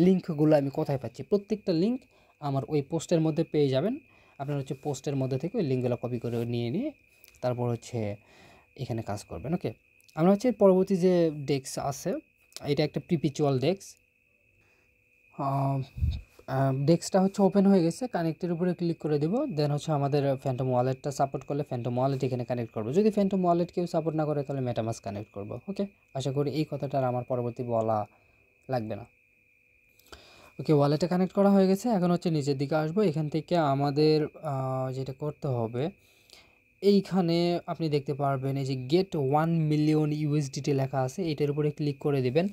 লিঙ্কগুলো আমি কোথায় পাচ্ছি। প্রত্যেকটা লিঙ্ক আমার ওই পোস্টের মধ্যে পেয়ে যাবেন। আপনার হচ্ছে পোস্টের মধ্যে থেকে ওই লিঙ্কগুলো কপি করে নিয়ে তারপর হচ্ছে এখানে কাজ করবেন। ওকে, আমরা হচ্ছে পরবর্তী যে ডেস্ক আছে, এটা একটা প্রিপিচুয়াল ডেস্ক। ডেস্কটা হচ্ছে ওপেন হয়ে গেছে। কানেক্টের উপরে ক্লিক করে দেবো। দেন হচ্ছে আমাদের ফ্যান্টম ওয়ালেটটা সাপোর্ট করলে ফ্যান্টম ওয়ালেট এখানে কানেক্ট করবো। যদি ফ্যান্টম ওয়ালেট কেউ সাপোর্ট না করে তাহলে মেটামাস্ক কানেক্ট করবো। ওকে, আশা করি এই কথাটা আর আমার পরবর্তী বলা লাগবে না। ওকে, ওয়ালেটে কানেক্ট করা হয়ে গেছে। এখন হচ্ছে নিচের দিকে আসবো। এখান থেকে আমাদের যেটা করতে হবে, এইখানে আপনি দেখতে পারবেন এই যে গেট 1 মিলিয়ন ইউএসডিটি লেখা আছে, এটার উপরে ক্লিক করে দিবেন,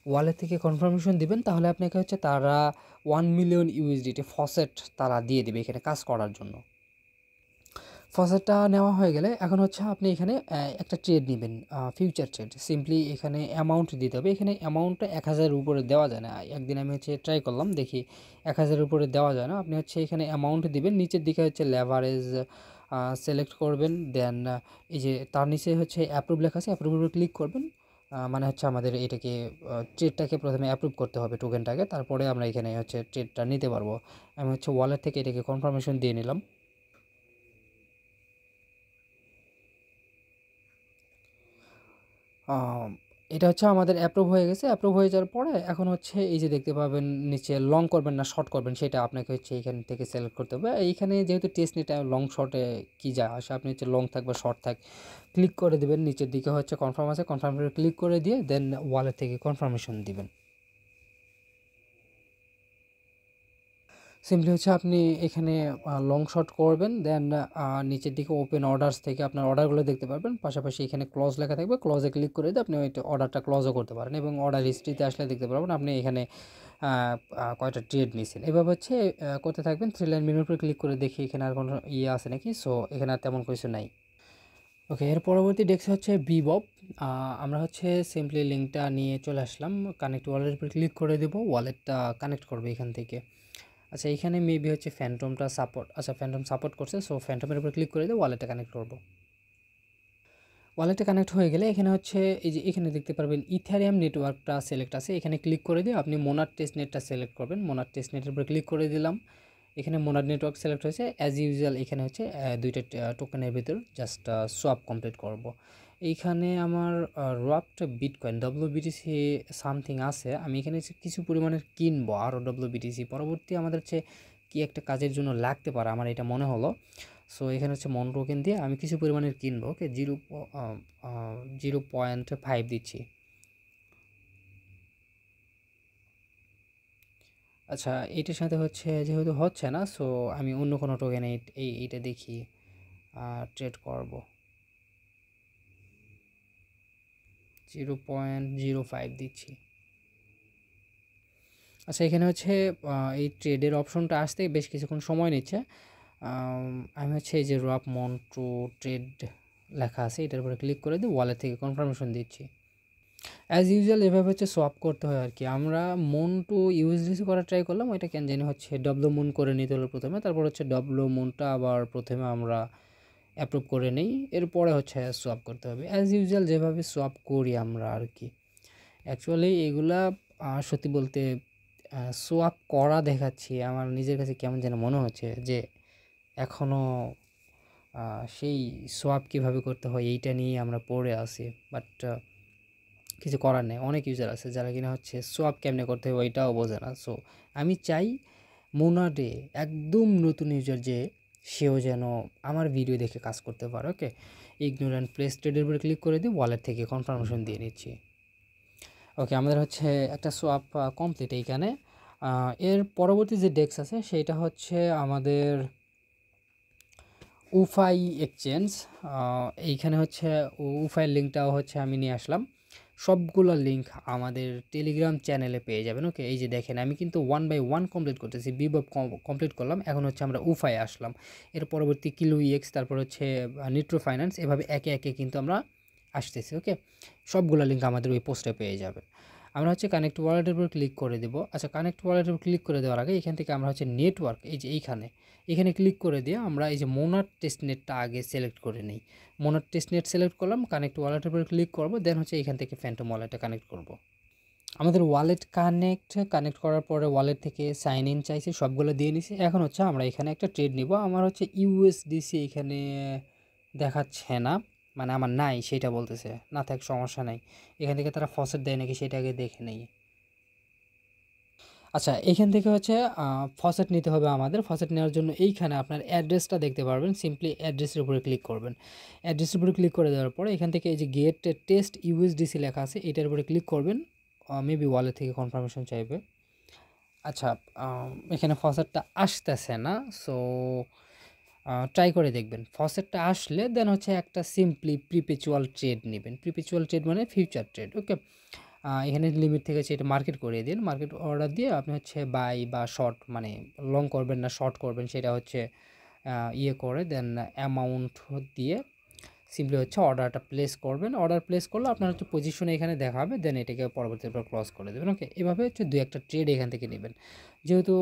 ওয়ালেট থেকে কনফার্মেশন দিবেন। তাহলে আপনাকে হচ্ছে তারা 1 মিলিয়ন ইউএসডিটি ফসেট তারা দিয়ে দেবে এখানে কাজ করার জন্য। ফসেটটা নেওয়া হয়ে গেলে এখন হচ্ছে আপনি এখানে একটা ট্রেড নেবেন, ফিউচার ট্রেড। সিম্পলি এখানে অ্যামাউন্ট দিতে হবে। এখানে অ্যামাউন্টটা 1000 উপরে দেওয়া যায় না। একদিন আমি হচ্ছে ট্রাই করলাম, দেখি 1000 উপরে দেওয়া যায় না। আপনি হচ্ছে এখানে অ্যামাউন্ট দিবেন, নিচের দিকে হচ্ছে লেভারেজ সিলেক্ট করবেন। দেন এই যে তার নিচে হচ্ছে অ্যাপ্রুভ লেখা আছে, অ্যাপ্রুভের উপর ক্লিক করবেন। মানে হচ্ছে আমাদের এটাকে ট্রেডটাকে প্রথমে অ্যাপ্রুভ করতে হবে টোকেনটাকে, তারপরে আমরা এখানে হচ্ছে ট্রেডটা নিতে পারবো। আমি হচ্ছে ওয়ালেট থেকে এটাকে কনফার্মেশন দিয়ে নিলাম। এটা হচ্ছে আমাদের অ্যাপ্রুভ হয়ে গেছে। অ্যাপ্রুভ হয়ে যাওয়ার পরে এখন হচ্ছে এই যে দেখতে পাবেন নিচে লং করবেন না শর্ট করবেন সেটা আপনাকে হচ্ছে এইখান থেকে সিলেক্ট করতে হবে। এইখানে যেহেতু টেস্ট নেটটা লং শর্টে কী যায় আসে, আপনি হচ্ছে লং থাক বা শর্ট থাক ক্লিক করে দেবেন। নিচের দিকে হচ্ছে কনফার্ম আছে, কনফার্মে ক্লিক করে দিয়ে দেন ওয়ালেট থেকে কনফার্মেশন দিবেন। সিম্পলি হচ্ছে আপনি এখানে লং শর্ট করবেন, দেন নিচের দিকে ওপেন অর্ডারস থেকে আপনার অর্ডারগুলো দেখতে পারবেন। পাশাপাশি এখানে ক্লজ লেখা থাকবে, ক্লজে ক্লিক করে দিয়ে আপনি ওই অর্ডারটা ক্লজও করতে পারেন এবং অর্ডার হিস্ট্রিতে আসলে দেখতে পারবেন আপনি এখানে কয়টা ট্রেড নিয়েছেন। এভাবে হচ্ছে করতে থাকবেন। 3 লাইন মেনুর উপরে ক্লিক করে দেখি এখানে আর কোনো ইয়ে আছে নাকি। সো এখানে আর তেমন কিছু নাই। ওকে, এর পরবর্তী ডেস্ক হচ্ছে বিবব। আমরা হচ্ছে সিম্পলি লিঙ্কটা নিয়ে চলে আসলাম, কানেক্ট ওয়ালেটের উপরে ক্লিক করে দেবো, ওয়ালেটটা কানেক্ট করবে এখান থেকে। আচ্ছা, এখানে মেবি হচ্ছে ফ্যান্টমটা সাপোর্ট, আচ্ছা ফ্যান্টম সাপোর্ট করছে, সো ফ্যান্টমের উপর ক্লিক করে দিয়ে ওয়ালেটটা কানেক্ট করব। ওয়ালেটটা কানেক্ট হয়ে গেলে এখানে হচ্ছে এই যে এখানে দেখতে পারবেন ইথেরিয়াম নেটওয়ার্কটা সিলেক্ট আছে, এখানে ক্লিক করে দিয়ে আপনি মোনাড টেস্ট নেটটা সিলেক্ট করবেন। মোনাড টেস্ট নেটের উপর ক্লিক করে দিলাম, এখানে মোনাড নেটওয়ার্ক সিলেক্ট হয়েছে। অ্যাজ ইউজুয়াল এখানে হচ্ছে দুইটা টোকেনের ভিতর জাস্ট সোয়াপ কমপ্লিট করব। এইখানে আমার রোয়াপটা বিটকয়েন WBTC সামথিং আছে, আমি এখানে কিছু পরিমাণের কিনবো আরও WBTC, পরবর্তী আমাদের হচ্ছে কি একটা কাজের জন্য লাগতে পারে আমার এটা মনে হলো। সো এখানে হচ্ছে মন টোকেন দিয়ে আমি কিছু পরিমাণের কিনবো। ওকে, 0.5 দিচ্ছি। আচ্ছা, এইটার সাথে হচ্ছে যেহেতু হচ্ছে না, সো আমি অন্য কোনো টোকেনে এইটা দেখি ট্রেড করব। 0.05 দিচ্ছি। আচ্ছা, এখানে হচ্ছে এই ট্রেডের অপশনটা আসতে বেশ কিছুক্ষণ সময় নিচ্ছে। আমি হচ্ছে এই যে রোয়াপ মন টু ট্রেড লেখা আছে এটার উপরে ক্লিক করে দিয়ে ওয়ালেট থেকে কনফার্মেশন দিচ্ছি। অ্যাজ ইউজুয়াল এভাবে হচ্ছে সোয়াপ করতে হয় আর কি। আমরা মন টু ইউএসডিসি করার ট্রাই করলাম, ওইটা কেন জানি হচ্ছে ডব্লু মুন করে নিতে হলো প্রথমে, তারপর হচ্ছে ডব্লু মুনটা আবার প্রথমে আমরা অ্যাপ্রুভ করে নিই, এরপরে হচ্ছে সোয়াপ করতে হবে অ্যাজ ইউজুয়াল যেভাবে সোয়াপ করি আমরা আর কি। অ্যাকচুয়ালি এগুলা সত্যি বলতে সোয়াপ করা দেখাচ্ছি, আমার নিজের কাছে কেমন যেন মনে হচ্ছে যে এখনও সেই সোয়াপ কীভাবে করতে হয় এইটা নিয়ে আমরা পড়ে আছি। বাট কিছু করার নেই, অনেক ইউজার আছে যারা কিনা হচ্ছে সোয়াপ কেমনে করতে হবে ওইটাও বোঝে না। সো আমি চাই মোনাডে একদম নতুন ইউজার যে সেও যেন আমার ভিডিও দেখে কাজ করতে পারে। ওকে, ইগনোর অ্যান্ড প্লেস ট্রেডের উপরে ক্লিক করে দিয়ে ওয়ালেট থেকে কনফার্মেশন দিয়ে নিচ্ছি। ওকে, আমাদের হচ্ছে একটা সোয়াপ কমপ্লিট এইখানে। এর পরবর্তী যে ডেস্ক আছে সেইটা হচ্ছে আমাদের উফাই এক্সচেঞ্জ। এইখানে হচ্ছে উফাইয়ের লিঙ্কটাও হচ্ছে আমি নিয়ে আসলাম। সবগুলো লিঙ্ক আমাদের টেলিগ্রাম চ্যানেলে পেয়ে যাবেন। ওকে, এই যে দেখেন আমি কিন্তু 1 বাই 1 কমপ্লিট করতেছি। বিবব কমপ্লিট করলাম, এখন হচ্ছে আমরা উফাই আসলাম। এর পরবর্তী কিলো ইএক্স, তারপর হচ্ছে নিট্রো ফাইন্যান্স, এভাবে একে একে কিন্তু আমরা আসতেছি। ওকে, সবগুলো লিঙ্ক আমাদের ওই পোস্টে পেয়ে যাবেন। আমরা হচ্ছে কানেক্ট ওয়ালেটের উপর ক্লিক করে দেব। আচ্ছা, কানেক্ট ওয়ালেটের উপর ক্লিক করে দেওয়ার আগে এখান থেকে আমরা হচ্ছে নেটওয়ার্ক, এই যে এখানে ক্লিক করে দিয়ে আমরা এই যে মোনাড টেস্ট নেটটা আগে সিলেক্ট করে নিই। মোনাড টেস্ট নেট সিলেক্ট করলাম, কানেক্ট ওয়ালেটের উপর ক্লিক করব, দেন হচ্ছে এখান থেকে ফ্যান্টম ওয়ালেটটা কানেক্ট করব। আমাদের ওয়ালেট কানেক্ট করার পরে ওয়ালেট থেকে সাইন ইন চাইছে, সবগুলো দিয়ে নিছি। এখন হচ্ছে আমরা এখানে একটা ট্রেড নিব। আমার হচ্ছে ইউএসডিসি এখানে দেখাচ্ছে না, মানে আমার নাই সেটা বলতেছে। না থাক, সমস্যা নাই, এখান থেকে তারা ফসেট দেয় নাকি সেটা আগে দেখে নেই। আচ্ছা, এইখান থেকে হচ্ছে ফসেট নিতে হবে আমাদের। ফসেট নেওয়ার জন্য এইখানে আপনার অ্যাড্রেসটা দেখতে পারবেন, সিম্পলি অ্যাড্রেসের উপরে ক্লিক করবেন। অ্যাড্রেসের উপরে ক্লিক করে দেওয়ার পরে এখান থেকে এই যে গেট টেস্ট ইউএসডিসি লেখা আছে এটার উপরে ক্লিক করবেন। মেবি ওয়ালেট থেকে কনফার্মেশন চাইবে। আচ্ছা, এখানে ফসেটটা আসতেছে না, সো ট্রাই করে দেখবেন। ফসেটটা আসলে দেন হচ্ছে একটা সিম্পলি প্রিপেচুয়াল ট্রেড নেবেন। প্রিপেচুয়াল ট্রেড মানে ফিউচার ট্রেড। ওকে, এখানে লিমিট থেকে হচ্ছে এটা মার্কেট করিয়ে দিন। মার্কেট অর্ডার দিয়ে আপনি হচ্ছে বাই বা শর্ট, মানে লং করবেন না শর্ট করবেন সেটা হচ্ছে ইয়ে করে দেন অ্যামাউন্ট দিয়ে সিম্পলি হচ্ছে অর্ডারটা প্লেস করবেন। অর্ডার প্লেস করলে আপনার হচ্ছে পজিশনে এখানে দেখাবে, দেন এটাকে পরবর্তীতে ক্লোজ করে দেবেন। ওকে, এভাবে হচ্ছে দু একটা ট্রেড এখান থেকে নেবেন। যেহেতু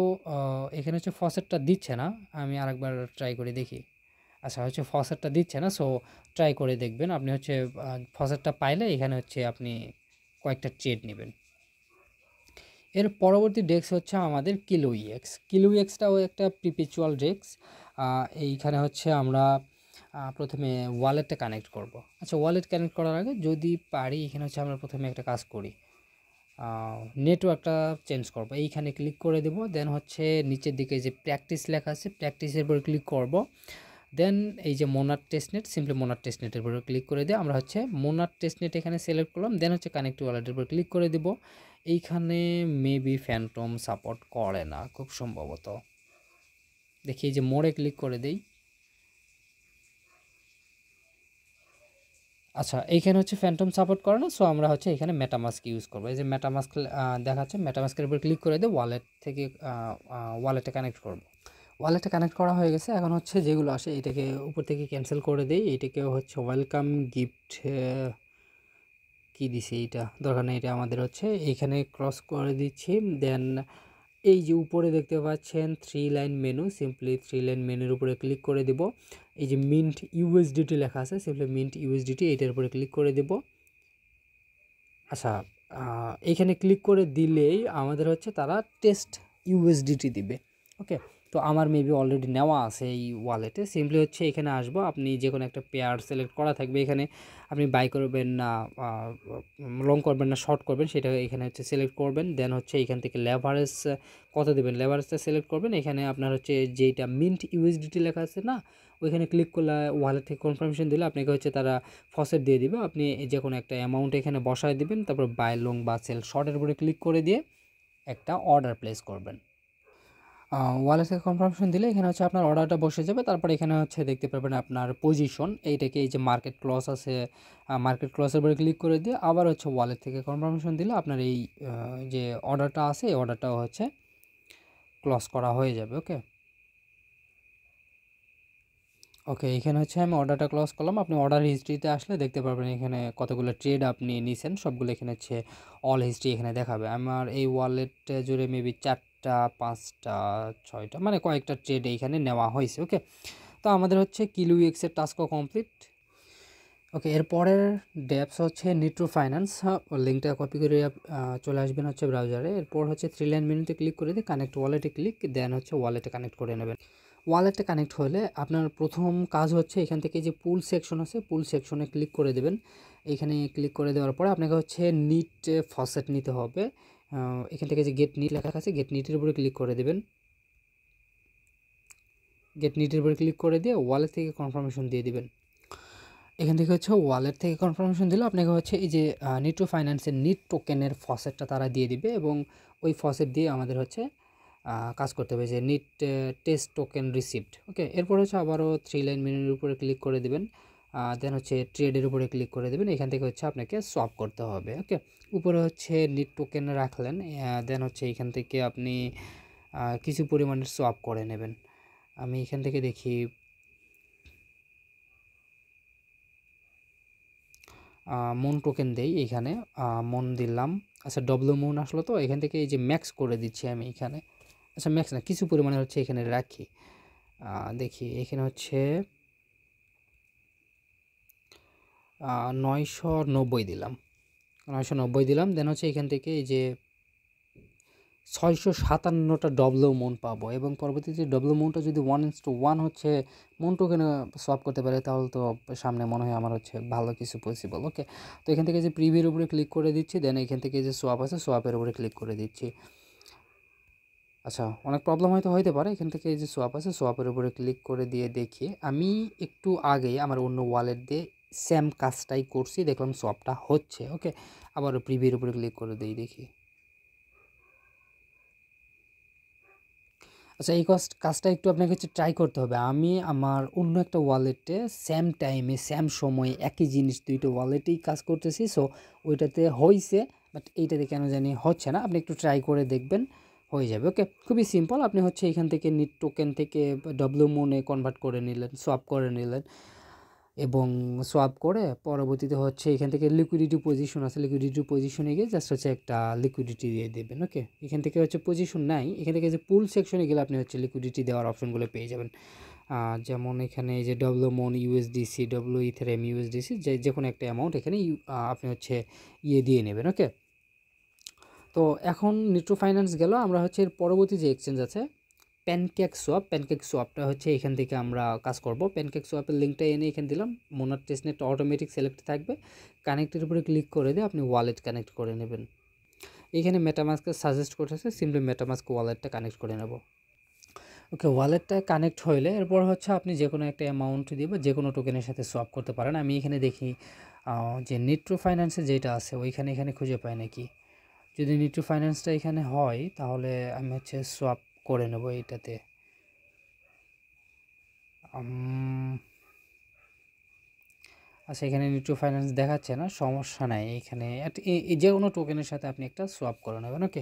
এখানে হচ্ছে ফসেটটা দিচ্ছে না, আমি আরেকবার ট্রাই করে দেখি। আচ্ছা হচ্ছে ফসেটটা দিচ্ছে না, সো ট্রাই করে দেখবেন। আপনি হচ্ছে ফসেটটা পাইলে এখানে হচ্ছে আপনি কয়েকটা ট্রেড নেবেন। এর পরবর্তী ডেস্ক হচ্ছে আমাদের কিলোইএক্স। কিলোইএক্সটাও একটা প্রিপেচুয়াল ডেস্ক। এইখানে হচ্ছে আমরা প্রথমে ওয়ালেটটা কানেক্ট করব। আচ্ছা ওয়ালেট কানেক্ট করার আগে যদি পারি এখানে হচ্ছে আমরা প্রথমে একটা কাজ করি, নেটওয়ার্কটা চেঞ্জ করব। এইখানে ক্লিক করে দেব, দেন হচ্ছে নিচের দিকে যে প্র্যাকটিস লেখা আছে প্র্যাকটিসের উপর ক্লিক করব। দেন এই যে মোনার টেস্টনেট, সিম্পলি মোনার টেস্টনেটের উপর ক্লিক করে দিয়ে আমরা হচ্ছে মোনার টেস্টনেট এখানে সিলেক্ট করলাম। দেন হচ্ছে কানেক্ট টু ওয়ালেটের উপর ক্লিক করে দেব। এইখানে মেবি ফ্যান্টম সাপোর্ট করে না খুব সম্ভবত, দেখি এই যে মোড়ে ক্লিক করে দেই। আচ্ছা এইখানে হচ্ছে ফ্যান্টম সাপোর্ট করে না, সো আমরা হচ্ছে এখানে মেটামাস্ক ইউজ করবো। এই যে মেটামাস্ক দেখাচ্ছে, মেটামাস্কের উপর ক্লিক করে দিয়ে ওয়ালেট থেকে ওয়ালেটে কানেক্ট করব। ওয়ালেটে কানেক্ট করা হয়ে গেছে। এখন হচ্ছে যেগুলো আসে এটাকে উপর থেকে ক্যান্সেল করে দেই। এটাকে হচ্ছে ওয়েলকাম গিফট কি দিছে, এইটা দরকার নেই, এটা আমাদের হচ্ছে এইখানে ক্রস করে দিচ্ছি। দেন এই যে উপরে দেখতে পাচ্ছেন 3 লাইন মেনু, সিম্পলি 3 লাইন মেনুর উপরে ক্লিক করে দেব। এই যে মিন্ট ইউএসডিটি লেখা আছে, সিম্পলি মিন্ট ইউএসডিটি এইটার উপরে ক্লিক করে দেব। আচ্ছা এইখানে ক্লিক করে দিলেই আমাদের হচ্ছে তারা টেস্ট ইউএসডিটি দিবে। ওকে, তো আমার মেবি অলরেডি নেওয়া আছে এই ওয়ালেটে। সিম্পলি হচ্ছে এখানে আসবো, আপনি যে কোনো একটা পেয়ার সিলেক্ট করা থাকবে, এখানে আপনি বাই করবেন না লং করবেন না শর্ট করবেন সেটা এখানে হচ্ছে সিলেক্ট করবেন। দেন হচ্ছে এখান থেকে লেভারেজ কত দেবেন লেভারেজটা সিলেক্ট করবেন। এখানে আপনার হচ্ছে যেইটা মিন্ট ইউএসডিটি লেখা আছে না, ওইখানে ক্লিক করলে ওয়ালেট থেকে কনফার্মেশন দিলে আপনাকে হচ্ছে তারা ফসেট দিয়ে দিবে। আপনি যে কোনো একটা অ্যামাউন্ট এখানে বসায় দিবেন, তারপর বাই লং বা সেল শর্টের উপরে ক্লিক করে দিয়ে একটা অর্ডার প্লেস করবেন। ওয়ালেট থেকে কনফার্মেশন দিলে এখানে হচ্ছে আপনার অর্ডারটা বসে যাবে। তারপর এখানে হচ্ছে দেখতে পাবেন আপনার পজিশন, এইটাকে এই যে মার্কেট ক্লস আছে, মার্কেট ক্লসের উপরে ক্লিক করে দিয়ে আবার হচ্ছে ওয়ালেট থেকে কনফার্মেশন দিলে আপনার এই যে অর্ডারটা আছে এই অর্ডারটাও হচ্ছে ক্লস করা হয়ে যাবে। ওকে ওকে এখানে হচ্ছে আমি অর্ডারটা ক্লোজ করলাম। আপনি অর্ডার হিস্ট্রিতে আসলে দেখতে পারবেন এখানে কতগুলো ট্রেড আপনি নিছেন, সবগুলো এখানে হচ্ছে অল হিস্ট্রি এখানে দেখাবে। আমার এই ওয়ালেট জুড়ে মেবি 4টা 5টা 6টা মানে কয়েকটা ট্রেড এইখানে নেওয়া হয়েছে। ওকে, তো আমাদের হচ্ছে কিলোইএক্সের টাস্কও কমপ্লিট। ওকে, এরপরের ড্যাপস হচ্ছে নিট্রো ফাইন্যান্স। লিঙ্কটা কপি করে চলে আসবেন হচ্ছে ব্রাউজারে। এরপর হচ্ছে 3 লাইন মেনুতে ক্লিক করে দিয়ে কানেক্ট ওয়ালেটে ক্লিক, দেন হচ্ছে ওয়ালেটে কানেক্ট করে নেবেন। ওয়ালেটে কানেক্ট হলে আপনার প্রথম কাজ হচ্ছে এখান থেকে যে পুল সেকশন আছে পুল সেকশনে ক্লিক করে দেবেন। এইখানে ক্লিক করে দেওয়ার পরে আপনাকে হচ্ছে নিট ফসেট নিতে হবে। এখান থেকে যে গেট নিট লেখা আছে গেট নিটের উপরে ক্লিক করে দেবেন। গেট নিটের উপরে ক্লিক করে দিয়ে ওয়ালেট থেকে কনফার্মেশন দিয়ে দিবেন। এখান থেকে হচ্ছে ওয়ালেট থেকে কনফার্মেশন দিলে আপনাকে হচ্ছে এই যে নিট্রো ফাইন্যান্সের নিট টোকেনের ফসেটটা তারা দিয়ে দিবে এবং ওই ফসেট দিয়ে আমাদের হচ্ছে কাজ করতে হবে যে নিট টেস্ট টোকেন রিসিভড। ওকে, এরপর হচ্ছে আবারও 3 লাইন মেনুর উপরে ক্লিক করে দেবেন। দেন হচ্ছে ট্রেডের উপরে ক্লিক করে দেবেন। এখান থেকে হচ্ছে আপনাকে সোয়াপ করতে হবে। ওকে, উপরে হচ্ছে নিট টোকেন রাখলেন, দেন হচ্ছে এখান থেকে আপনি কিছু পরিমাণের সোয়াপ করে নেবেন। আমি এখান থেকে দেখি মন টোকেন দেই এখানে, মন দিলাম। আচ্ছা ডব্লু মন আসলো, তো এখান থেকে এই যে ম্যাক্স করে দিচ্ছি আমি এখানে। আচ্ছা ম্যাক্স না, কিছু পরিমাণে হচ্ছে এখানে রাখি। দেখি এখানে হচ্ছে 990 দিলাম, 990 দিলাম। দেন হচ্ছে এখান থেকে এই যে 657টা ডব্লু মন পাবো এবং পরবর্তীতে ডব্লু মনটা যদি 1:1 হচ্ছে মন টোকেনে সোয়াপ করতে পারে তাহলে তো সামনে মনে হয় আমার হচ্ছে ভালো কিছু পসিবল। ওকে, তো এখান থেকে যে প্রিভিউর উপরে ক্লিক করে দিচ্ছি, দেন এখান থেকে যে সোয়াপ আছে সোয়াপের উপরে ক্লিক করে দিচ্ছি। আচ্ছা অনেক প্রবলেম হয়তো হইতে পারে। এখান থেকে এই যে সোয়াপ আছে সোয়াপের উপরে ক্লিক করে দিয়ে দেখি, আমি একটু আগে আমার অন্য ওয়ালেট দিয়ে সেম কাজটাই করছি, দেখলাম সোয়াপটা হচ্ছে। ওকে, আবার প্রিভিউর উপরে ক্লিক করে দিই দেখি। আচ্ছা এই কাজটা একটু আপনাকে হচ্ছে ট্রাই করতে হবে। আমি আমার অন্য একটা ওয়ালেটে সেম টাইমে সেম সময়ে একই জিনিস 2টা ওয়ালেটেই কাজ করতেছি, সো ওইটাতে হয়েছে, বাট এইটাতে কেন জানি হচ্ছে না। আপনি একটু ট্রাই করে দেখবেন, হয়ে যাবে। ওকে, খুবই সিম্পল। আপনি হচ্ছে এখান থেকে নিট টোকেন থেকে ডব্লিউ মনে কনভার্ট করে নিলেন, সোয়াপ করে নিলেন। এবং সোয়াপ করে পরবর্তীতে হচ্ছে এখান থেকে লিকুইডিটি পজিশন আছে, লিকুইডিটি পজিশনে গিয়ে জাস্ট হচ্ছে একটা লিকুইডিটি দিয়ে দেবেন। ওকে, এখান থেকে হচ্ছে পজিশন নাই, এখান থেকে যে পুল সেকশনে গেলে আপনি হচ্ছে লিকুইডিটি দেওয়ার অপশনগুলো পেয়ে যাবেন। যেমন এখানে এই যে ডব্লিউমন ইউএসডিসি, ডব্লিউ ইথেরিয়াম ইউএসডিসি, যে কোনো একটা অ্যামাউন্ট এখানে আপনি হচ্ছে দিয়ে নেবেন। ওকে, তো এখন নিট্রো ফাইন্যান্স গেল। আমরা হচ্ছে এর পরবর্তী যে এক্সচেঞ্জ আছে প্যানকেক সোয়াপ, প্যানকেক সোয়াপটা হচ্ছে এখান থেকে আমরা কাজ করব। প্যানকেক সোয়াপের লিঙ্কটা এনে এখানে দিলাম, মোনার টেস্টনেট অটোমেটিক সিলেক্ট থাকবে, কানেক্টের উপরে ক্লিক করে দিয়ে আপনি ওয়ালেট কানেক্ট করে নেবেন। এখানে মেটামাস্ককে সাজেস্ট করতেছে, সিম্পলি মেটামাস্ক ওয়ালেটটা কানেক্ট করে নেব। ওকে, ওয়ালেটটা কানেক্ট হইলে এরপর হচ্ছে আপনি যে কোনো একটা অ্যামাউন্ট দিয়ে বা যে কোনো টোকেনের সাথে সোয়াপ করতে পারেন। আমি এখানে দেখি যে নিট্রো ফাইন্যান্সে যেটা আছে ওইখানে এখানে খুঁজে পাই নাকি। যদি নিট্রো ফাইন্যান্সটা এখানে হয় তাহলে আমি হচ্ছে সোয়াপ করে নেব এইটাতে। আচ্ছা, এখানে নিট্রো ফাইন্যান্স দেখাচ্ছে না, সমস্যা নাই, এখানে যে কোনো টোকেনের সাথে আপনি একটা সোয়াপ করে নেবেন। ওকে,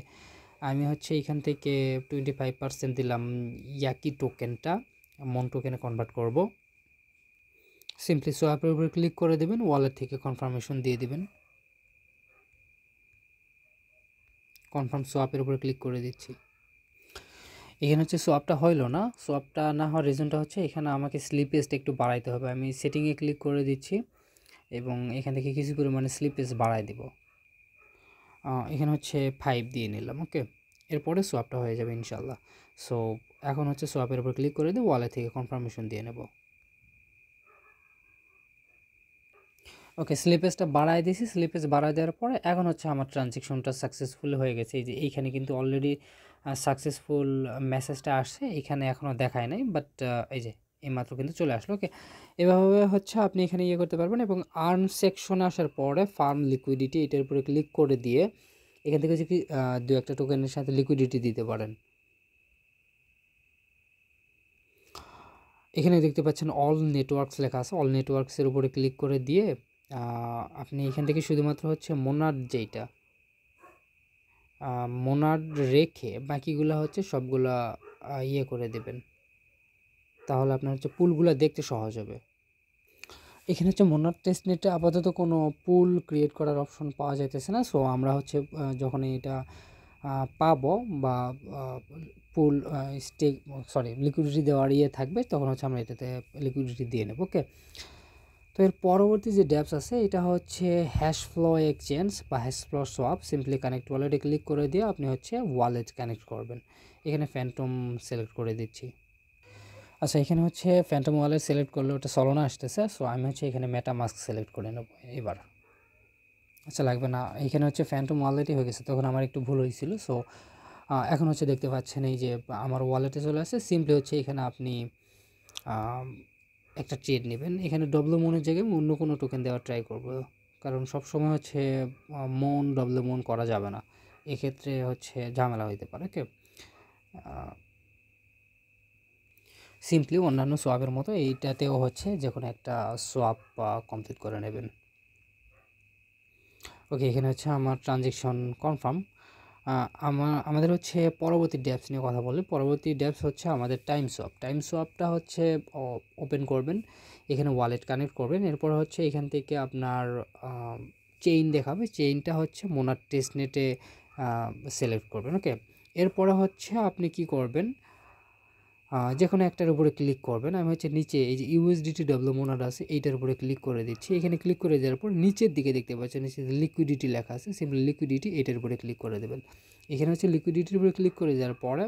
আমি হচ্ছে এখান থেকে 25% দিলাম ইয়াকি টোকেনটা, মন টোকেনে কনভার্ট করব। সিম্পলি সোয়াপের উপরে ক্লিক করে দেবেন, ওয়ালেট থেকে কনফার্মেশন দিয়ে দিবেন। কনফার্ম সোয়াপের উপরে ক্লিক করে দিচ্ছি। এখানে হচ্ছে সোয়াপটা হইলো না, সোয়াপটা না হওয়ার রিজনটা হচ্ছে এখানে আমাকে স্লিপেজটা একটু বাড়াইতে হবে। আমি সেটিংয়ে ক্লিক করে দিচ্ছি এবং এখান থেকে কিছু পরিমাণে স্লিপেজ বাড়াই দেব। এখানে হচ্ছে 5 দিয়ে নিলাম। ওকে, এরপরে সোয়াপটা হয়ে যাবে ইনশাল্লাহ। সো এখন হচ্ছে সোয়াপের উপর ক্লিক করে দিয়ে ওয়ালেট থেকে কনফার্মেশন দিয়ে নেব। ওকে, স্লিপেজটা বাড়াই দিয়েছি। স্লিপেজ বাড়াই দেওয়ার পরে এখন হচ্ছে আমার ট্রানজ্যাকশনটা সাকসেসফুল হয়ে গেছে। এই যে এইখানে কিন্তু অলরেডি সাকসেসফুল মেসেজটা আসছে, এখানে এখনও দেখায় নাই, বাট এই যে এইমাত্র কিন্তু চলে আসলো। ওকে, এভাবে হচ্ছে আপনি এখানে ইয়ে করতে পারবেন। এবং আর্ন সেকশনে আসার পরে ফার্ম লিকুইডিটি এটার উপরে ক্লিক করে দিয়ে এখান থেকে হচ্ছে কি দু একটা টোকেনের সাথে লিকুইডিটি দিতে পারেন। এখানে দেখতে পাচ্ছেন অল নেটওয়ার্কস লেখা আছে, অল নেটওয়ার্কসের উপরে ক্লিক করে দিয়ে আপনি এখান থেকে শুধুমাত্র হচ্ছে মোনাড যেইটা মোনাড রেখে বাকিগুলো হচ্ছে সবগুলা ইয়ে করে দেবেন, তাহলে আপনার হচ্ছে পুলগুলো দেখতে সহজ হবে। এখানে হচ্ছে মোনাড টেস্টনেটে আপাতত কোনো পুল ক্রিয়েট করার অপশন পাওয়া যাইতেছে না। সো আমরা হচ্ছে যখন এটা পাবো বা পুল স্টেক লিকুইডিটি দেওয়ার ইয়ে থাকবে তখন হচ্ছে আমরা এটাতে লিকুইডিটি দিয়ে নেব। ওকে, তো এর পরবর্তী যে ড্যাপস আছে এটা হচ্ছে হ্যাশ ফ্লো এক্সচেঞ্জ বা hash flow swap. Simply connect ওয়ালেটে ক্লিক করে দিয়ে আপনি হচ্ছে ওয়ালেট কানেক্ট করবেন। এখানে ফ্যান্টম সিলেক্ট করে দিচ্ছি। আচ্ছা, এখানে হচ্ছে ফ্যান্টম ওয়ালেট সিলেক্ট করলে ওটা সলোনা আসতেছে। সো আমি হচ্ছে এখানে মেটামাস্ক সিলেক্ট করে নেব এবার। আচ্ছা, লাগবে না, এখানে হচ্ছে ফ্যান্টম ওয়ালেটই হয়ে গেছে, তখন আমার একটু ভুল হয়েছিল। সো এখন হচ্ছে দেখতে পাচ্ছেন এই যে আমার ওয়ালেটে চলে আসছে। সিম্পলি হচ্ছে এখানে আপনি একটা ট্রেড নেবেন। এখানে ডব্লু মনের জায়গায় অন্য কোনো টোকেন দেওয়ার ট্রাই করব, কারণ সব সময় হচ্ছে মন ডব্লু মন করা যাবে না, এক্ষেত্রে হচ্ছে ঝামেলা হইতে পারে। ওকে, সিম্পলি অন্যান্য সোয়াপের মতো এইটাতেও হচ্ছে যে কোনো একটা সোয়াপ কমপ্লিট করে নেবেন। ওকে, এখানে হচ্ছে আমার ট্রানজ্যাকশন কনফার্ম। আমাদের হচ্ছে পরবর্তী ড্যাপস নিয়ে কথা বলি। পরবর্তী ড্যাপস হচ্ছে আমাদের টাইম সোয়াপ। টাইম সোয়াপটা হচ্ছে ওপেন করবেন, এখানে ওয়ালেট কানেক্ট করবেন, এরপর হচ্ছে এখান থেকে আপনার চেইন দেখাবে, চেইনটা হচ্ছে মোনার টেস্টনেটে সিলেক্ট করবেন। ওকে, এরপরে হচ্ছে আপনি কি করবেন, যে কোনো একটার উপরে ক্লিক করবেন। আমি হচ্ছে নিচে এই যে ইউএসডিটি ডব্লিউ মোনাড আছে এইটার উপরে ক্লিক করে দিচ্ছি। এখানে ক্লিক করে দেওয়ার পর নিচের দিকে দেখতে পাচ্ছেন নিচে লিকুইডিটি লেখা আছে, সিম্পলি লিকুইডিটি এটার উপরে ক্লিক করে দেবেন। এখানে হচ্ছে লিকুইডিটির উপরে ক্লিক করে দেওয়ার পরে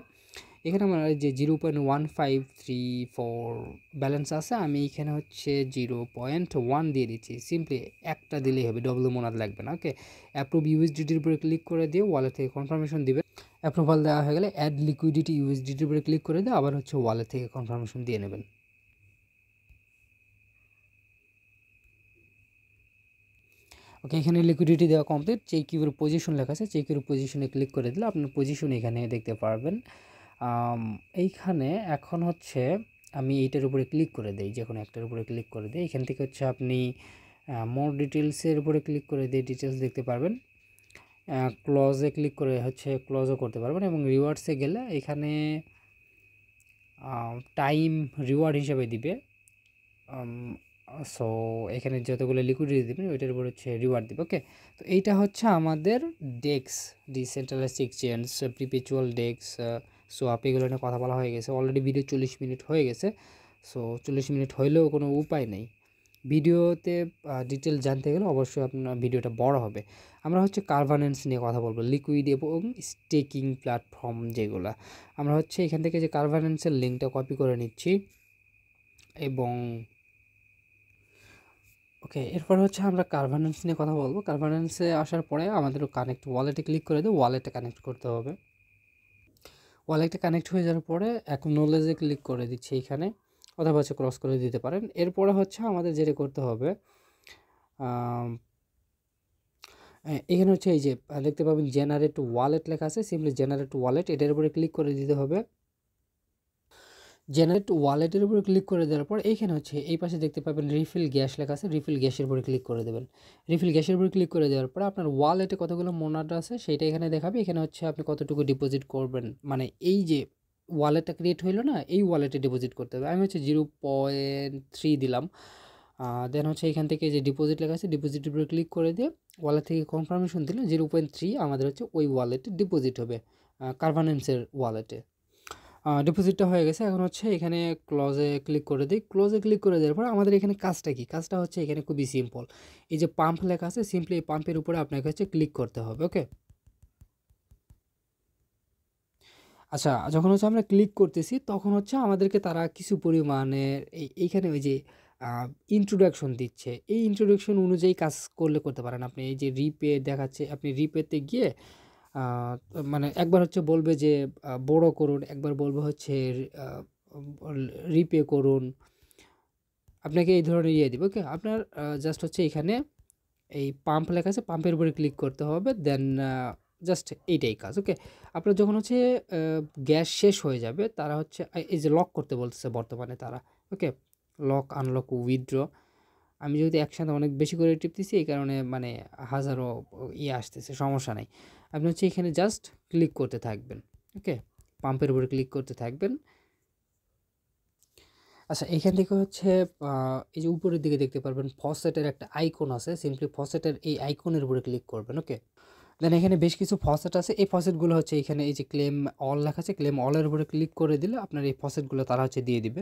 এখানে আমার যে 0.1534 ব্যালেন্স আছে, আমি এখানে হচ্ছে 0.1 দিয়ে দিচ্ছি। সিম্পলি একটা দিলেই হবে, ডব্লিউ মোনাড লাগবে না। ওকে, অ্যাপ্রুভ ইউএসডিটির উপরে ক্লিক করে দিয়ে ওয়ালেট থেকে কনফার্মেশন দিবেন। অ্যাপ্রুভাল দেওয়া হয়ে গেলে অ্যাড লিকুইডিটি ইউএসডিটির উপরে ক্লিক করে দিয়ে আবার হচ্ছে ওয়ালেট থেকে কনফার্মেশন দিয়ে নেবেন। ওকে, এখানে লিকুইডিটি দেওয়া কমপ্লিট। চেকিউর পজিশন লেখা আছে, চেকিউর পজিশনে ক্লিক করে দিলে আপনার পজিশন এখানে দেখতে পারবেন। এইখানে এখন হচ্ছে আমি এইটার উপরে ক্লিক করে দিই, যে কোনো একটার উপরে ক্লিক করে দিই। এখান থেকে হচ্ছে আপনি মোর ডিটেলসের উপরে ক্লিক করে দিয়ে ডিটেলস দেখতে পারবেন। ক্লজে ক্লিক করে হচ্ছে ক্লজও করতে পারবেন। এবং রিওয়ার্ডসে গেলে এখানে টাইম রিওয়ার্ড হিসেবে দিবে সো এখানে যতগুলো লিকুইডিটি দেবেন ওইটার উপর হচ্ছে রিওয়ার্ড দেবে। ওকে, তো এইটা হচ্ছে আমাদের ডেক্স, ডিসেন্ট্রালাইজড এক্সচেঞ্জ, প্রিপেচুয়াল ডেক্স, সোয়াপ, এগুলো নিয়ে কথা বলা হয়ে গেছে। অলরেডি ভিডিও 40 মিনিট হয়ে গেছে। সো 40 মিনিট হইলেও কোনো উপায় নেই, ভিডিওতে ডিটেল জানতে গেলে অবশ্যই আপনার ভিডিওটা বড় হবে। আমরা হচ্ছে কার্ভানেন্স নিয়ে কথা বলবো, লিকুইড এবং স্টেকিং প্ল্যাটফর্ম যেগুলো। আমরা হচ্ছে এখান থেকে যে কার্ভানেন্সের লিঙ্কটা কপি করে নিচ্ছি এবং ওকে, এরপর হচ্ছে আমরা কার্ভানেন্স নিয়ে কথা বলবো। কার্ভানেন্সে আসার পরে আমাদের কানেক্ট ওয়ালেটে ক্লিক করে দেবো, ওয়ালেটে কানেক্ট করতে হবে। ওয়ালেটে কানেক্ট হয়ে যাওয়ার পরে অ্যাকনোলেজে ক্লিক করে দিচ্ছি এখানে, অথবা হচ্ছে ক্রস করে দিতে পারেন। এরপরে হচ্ছে আমাদের যেটা করতে হবে, এখানে হচ্ছে এই যে দেখতে পাবেন জেনারেট ওয়ালেট লেখা আছে, সিম্পলি জেনারেট ওয়ালেট এটার উপরে ক্লিক করে দিতে হবে। জেনারেট ওয়ালেটের উপরে ক্লিক করে দেওয়ার পর এইখানে হচ্ছে এই পাশে দেখতে পাবেন রিফিল গ্যাস লেখা আছে, রিফিল গ্যাসের উপরে ক্লিক করে দেবেন। রিফিল গ্যাসের উপরে ক্লিক করে দেওয়ার পর আপনার ওয়ালেটে কতগুলো মোনাটা আছে সেটা এখানে দেখাবে। এখানে হচ্ছে আপনি কতটুকু ডিপোজিট করবেন, মানে এই যে ওয়ালেটটা ক্রিয়েট হইলো না, এই ওয়ালেটে ডিপোজিট করতে হবে। আমি হচ্ছে 0.3 দিলাম। দেন হচ্ছে এখান থেকে যে ডিপোজিট লেখা আছে ডিপোজিটের উপরে ক্লিক করে দিয়ে ওয়ালেট থেকে কনফার্মেশন দিলে 0.3 আমাদের হচ্ছে ওই ওয়ালেটে ডিপোজিট হবে, কার্ভানেন্সের ওয়ালেটে। ডিপোজিটটা হয়ে গেছে। এখন হচ্ছে এখানে ক্লোজে ক্লিক করে দিই। ক্লোজে ক্লিক করে দেওয়ার পর আমাদের এখানে কাজটা কি, কাজটা হচ্ছে এখানে খুবই সিম্পল। এই যে পাম্প লেখা আছে, সিম্পলি এই পাম্পের উপরে আপনাকে হচ্ছে ক্লিক করতে হবে। ওকে, আচ্ছা, যখন হচ্ছে আমরা ক্লিক করতেছি তখন হচ্ছে আমাদেরকে তারা কিছু পরিমাণের এইখানে ওই যে ইন্ট্রোডাকশন দিচ্ছে, এই ইন্ট্রোডাকশন অনুযায়ী কাজ করলে করতে পারেন আপনি। এই যে রিপে দেখাচ্ছে, আপনি রিপেতে গিয়ে মানে একবার হচ্ছে বলবে যে বড় করুন, একবার বলবে হচ্ছে রিপে করুন, আপনাকে এই ধরনের ইয়ে দিবে। ওকে, আপনার জাস্ট হচ্ছে এখানে এই পাম্প লেখা আছে, পাম্পের উপরে ক্লিক করতে হবে, দেন জাস্ট এইটাই কাজ। ওকে, আপনার যখন হচ্ছে গ্যাস শেষ হয়ে যাবে তারা হচ্ছে এই যে লক করতে বলতেছে বর্তমানে তারা। ওকে, লক আনলক উইথড্র, আমি যেহেতু একসাথে অনেক বেশি করে টিপতেছি এই কারণে মানে হাজারো ইয়ে আসতেছে, সমস্যা নাই। আপনি হচ্ছে এখানে জাস্ট ক্লিক করতে থাকবেন। ওকে, পাম্পের উপরে ক্লিক করতে থাকবেন। আচ্ছা, এখান থেকে হচ্ছে এই যে উপরের দিকে দেখতে পারবেন ফসেটের একটা আইকন আছে, সিম্পলি ফসেটের এই আইকনের উপরে ক্লিক করবেন। ওকে, দেন এখানে বেশ কিছু ফসেট আছে, এই ফসেটগুলো হচ্ছে এখানে এই যে ক্লেম অল লেখা আছে, ক্লেম অলের উপরে ক্লিক করে দিলে আপনার এই ফসেটগুলো তারা হচ্ছে দিয়ে দিবে।